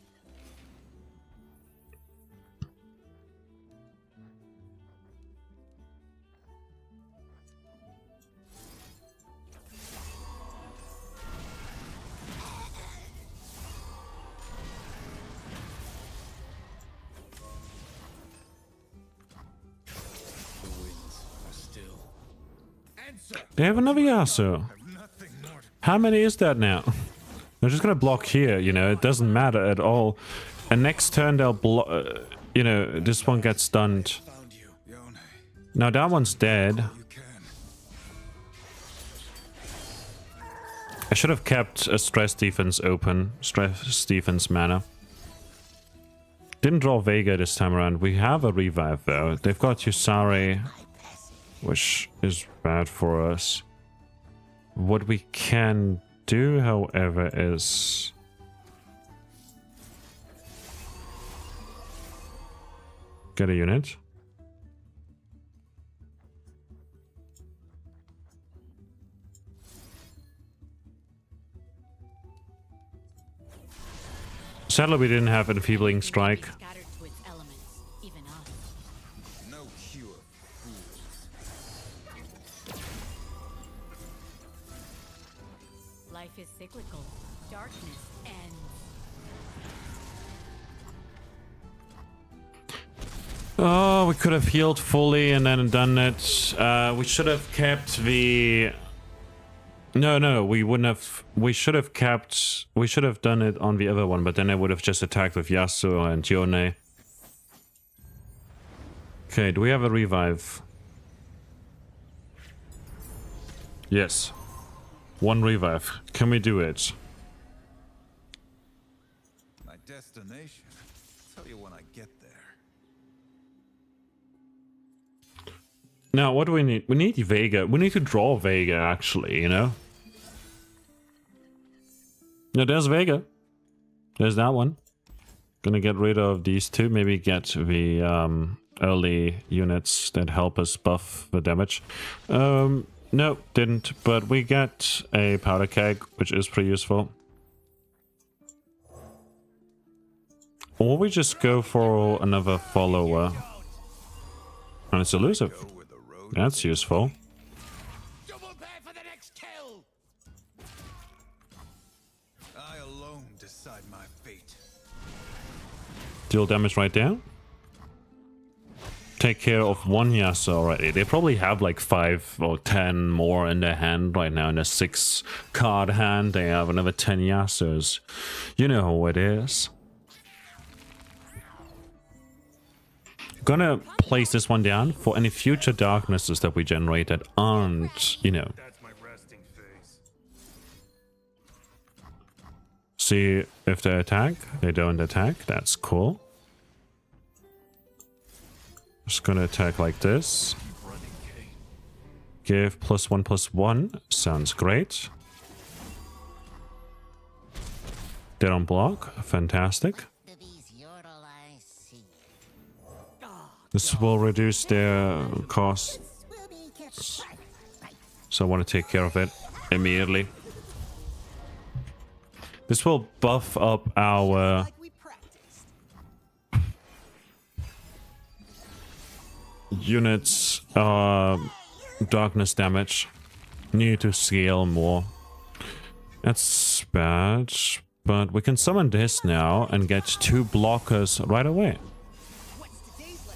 The winds are still. Answer. They have another Yasuo. Nothing more to How many is that now? They're just gonna block here, you know, it doesn't matter at all. And next turn they'll block, you know, this one gets stunned. Found you. Yone. Now that one's dead. You can. I should have kept a stress defense open. Stress defense mana. Didn't draw Veigar this time around. We have a revive though. They've got Yusari, which is bad for us. What we can do, however, is... get a unit. Sadly, we didn't have enfeebling strike. Scattered to its elements, even us. No cure for fools. Life is cyclical. Darkness ends. Oh, we could have healed fully and then done it. We should have kept the... No, we wouldn't have... We should have kept... We should have done it on the other one, but then I would have just attacked with Yasuo and Yone. Okay, do we have a revive? Yes. One revive. Can we do it? My destination. Tell you when I get there. Now, what do we need? We need Veigar. We need to draw Veigar, actually, you know? No, there's Veigar. There's that one. Gonna get rid of these two. Maybe get the early units that help us buff the damage. No, didn't. But we get a powder keg, which is pretty useful. Or we just go for another follower. And it's elusive. That's useful. Double pay for the next kill. I alone decide my fate. Deal damage right there. Take care of one Yasuo already. They probably have like 5 or 10 more in their hand right now. In a 6 card hand, they have another 10 Yasuos. You know who it is. Gonna place this one down for any future darknesses that we generate that aren't, you know. That's my resting face. See if they attack. They don't attack. That's cool. Just gonna attack like this. Give +1/+1. Sounds great. They don't block. Fantastic. This will reduce their costs. So I want to take care of it immediately. This will buff up our units darkness damage. Need to scale more. That's bad. But we can summon this now and get 2 blockers right away.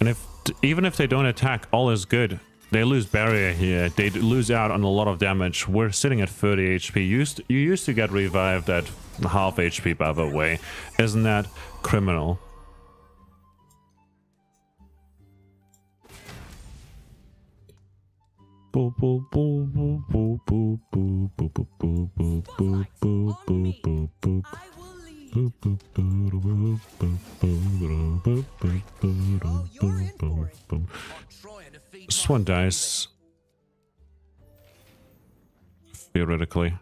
And even if they don't attack, all is good. They lose barrier here. They lose out on a lot of damage. We're sitting at 30 HP. You used to get revived at half HP by the way. Isn't that criminal? This one dies. Theoretically.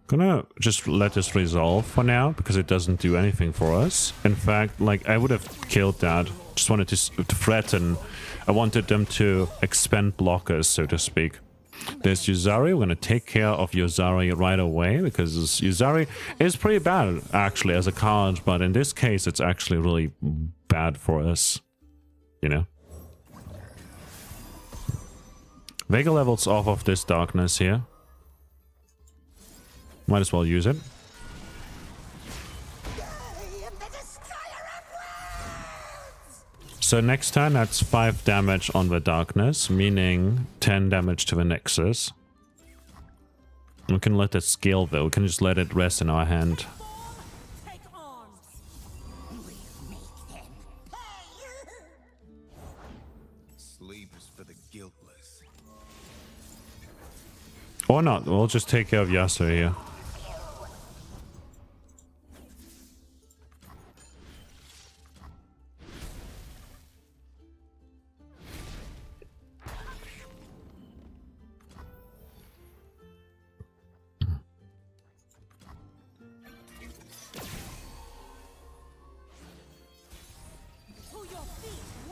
Gonna just let this resolve for now, because it doesn't do anything for us. In fact, like, I would have killed that. Just wanted to threaten. I wanted them to expend blockers, so to speak. There's Yuzari. We're gonna take care of Yuzari right away, because Yuzari is pretty bad, actually, as a card, but in this case, it's actually really bad for us. You know? Veigar levels off of this darkness here. Might as well use it. So next time, that's 5 damage on the darkness, meaning 10 damage to the nexus. We can let it scale though, we can just let it rest in our hand. Sleep is for the guiltless. Or not, we'll just take care of Yasuo here.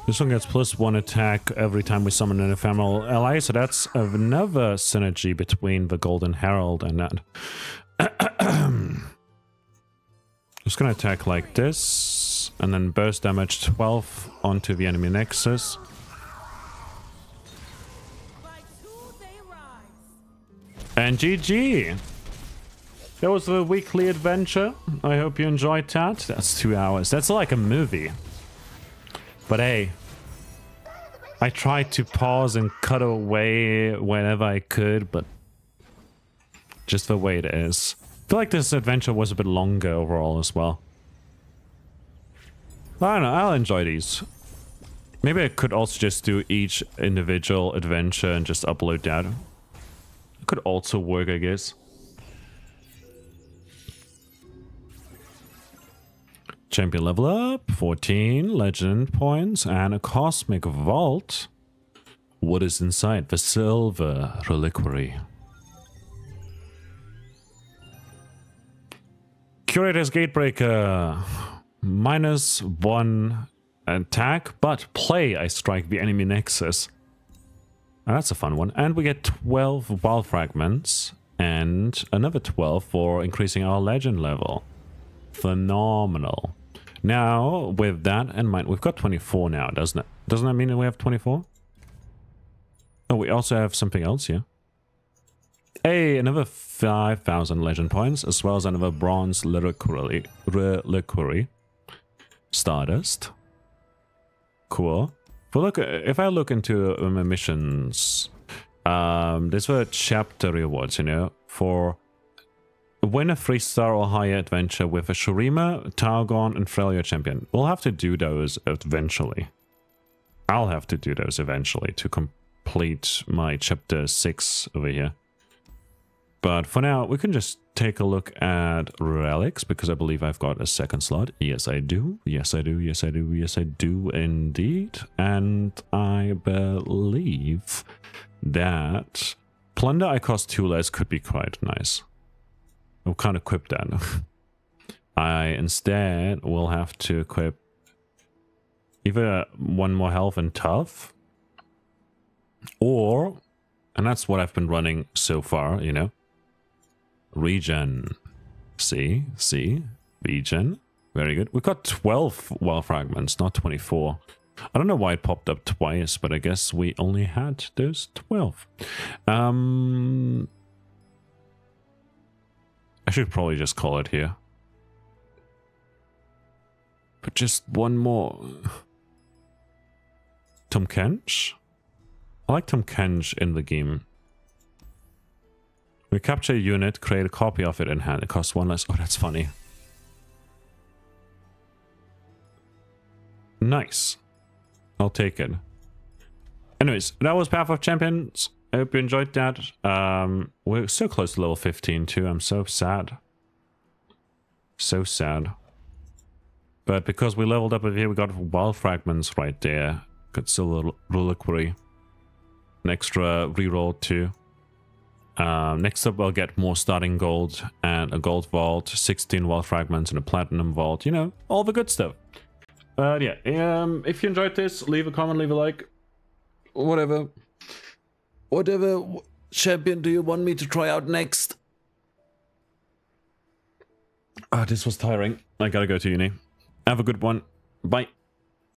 This one gets +1 attack every time we summon an ephemeral ally, so that's another synergy between the Golden Herald and that. Just gonna attack like this, and then burst damage 12 onto the enemy nexus. And GG! That was the weekly adventure. I hope you enjoyed that. That's 2 hours. That's like a movie. But hey, I tried to pause and cut away whenever I could, but just the way it is. I feel like this adventure was a bit longer overall as well. I don't know, I'll enjoy these. Maybe I could also just do each individual adventure and just upload that. It could also work, I guess. Champion level up, 14 legend points, and a cosmic vault. What is inside? The silver reliquary. Curator's Gatebreaker. -1 attack, but play I strike the enemy nexus. Oh, that's a fun one. And we get 12 wild fragments and another 12 for increasing our legend level. Phenomenal. Now, with that in mind, we've got 24 now, doesn't it? Doesn't that mean that we have 24? Oh, we also have something else here. Hey, another 5,000 legend points, as well as another bronze reliquary. Stardust. Cool. But if I look into my missions, there's a chapter rewards, you know, for win a 3-star or higher adventure with a Shurima, Targon, and Freljord champion. We'll have to do those eventually. I'll have to do those eventually to complete my chapter 6 over here. But for now, we can just take a look at relics, because I believe I've got a second slot. Yes, I do. Yes, I do. Yes, I do. Yes, I do indeed. And I believe that plunder I cost 2 less could be quite nice. I can't equip that. I instead will have to equip either 1 more health and tough, or, and that's what I've been running so far, you know, regen. See, regen. Very good. We've got 12 wild fragments, not 24. I don't know why it popped up twice, but I guess we only had those 12. I should probably just call it here. But just one more. Tom Kench? I like Tom Kench in the game. We capture a unit, create a copy of it in hand. It costs 1 less. Oh, that's funny. Nice. I'll take it. Anyways, that was Path of Champions. I hope you enjoyed that. We're so close to level 15 too. I'm so sad. So sad. But because we leveled up over here, we got wild fragments right there. Got silver reliquary. An extra reroll too. Next up, I'll get more starting gold and a gold vault, 16 wild fragments and a platinum vault. You know, all the good stuff. Yeah, if you enjoyed this, leave a comment, leave a like. Whatever champion do you want me to try out next? Ah, this was tiring. I gotta go to uni. Have a good one. Bye.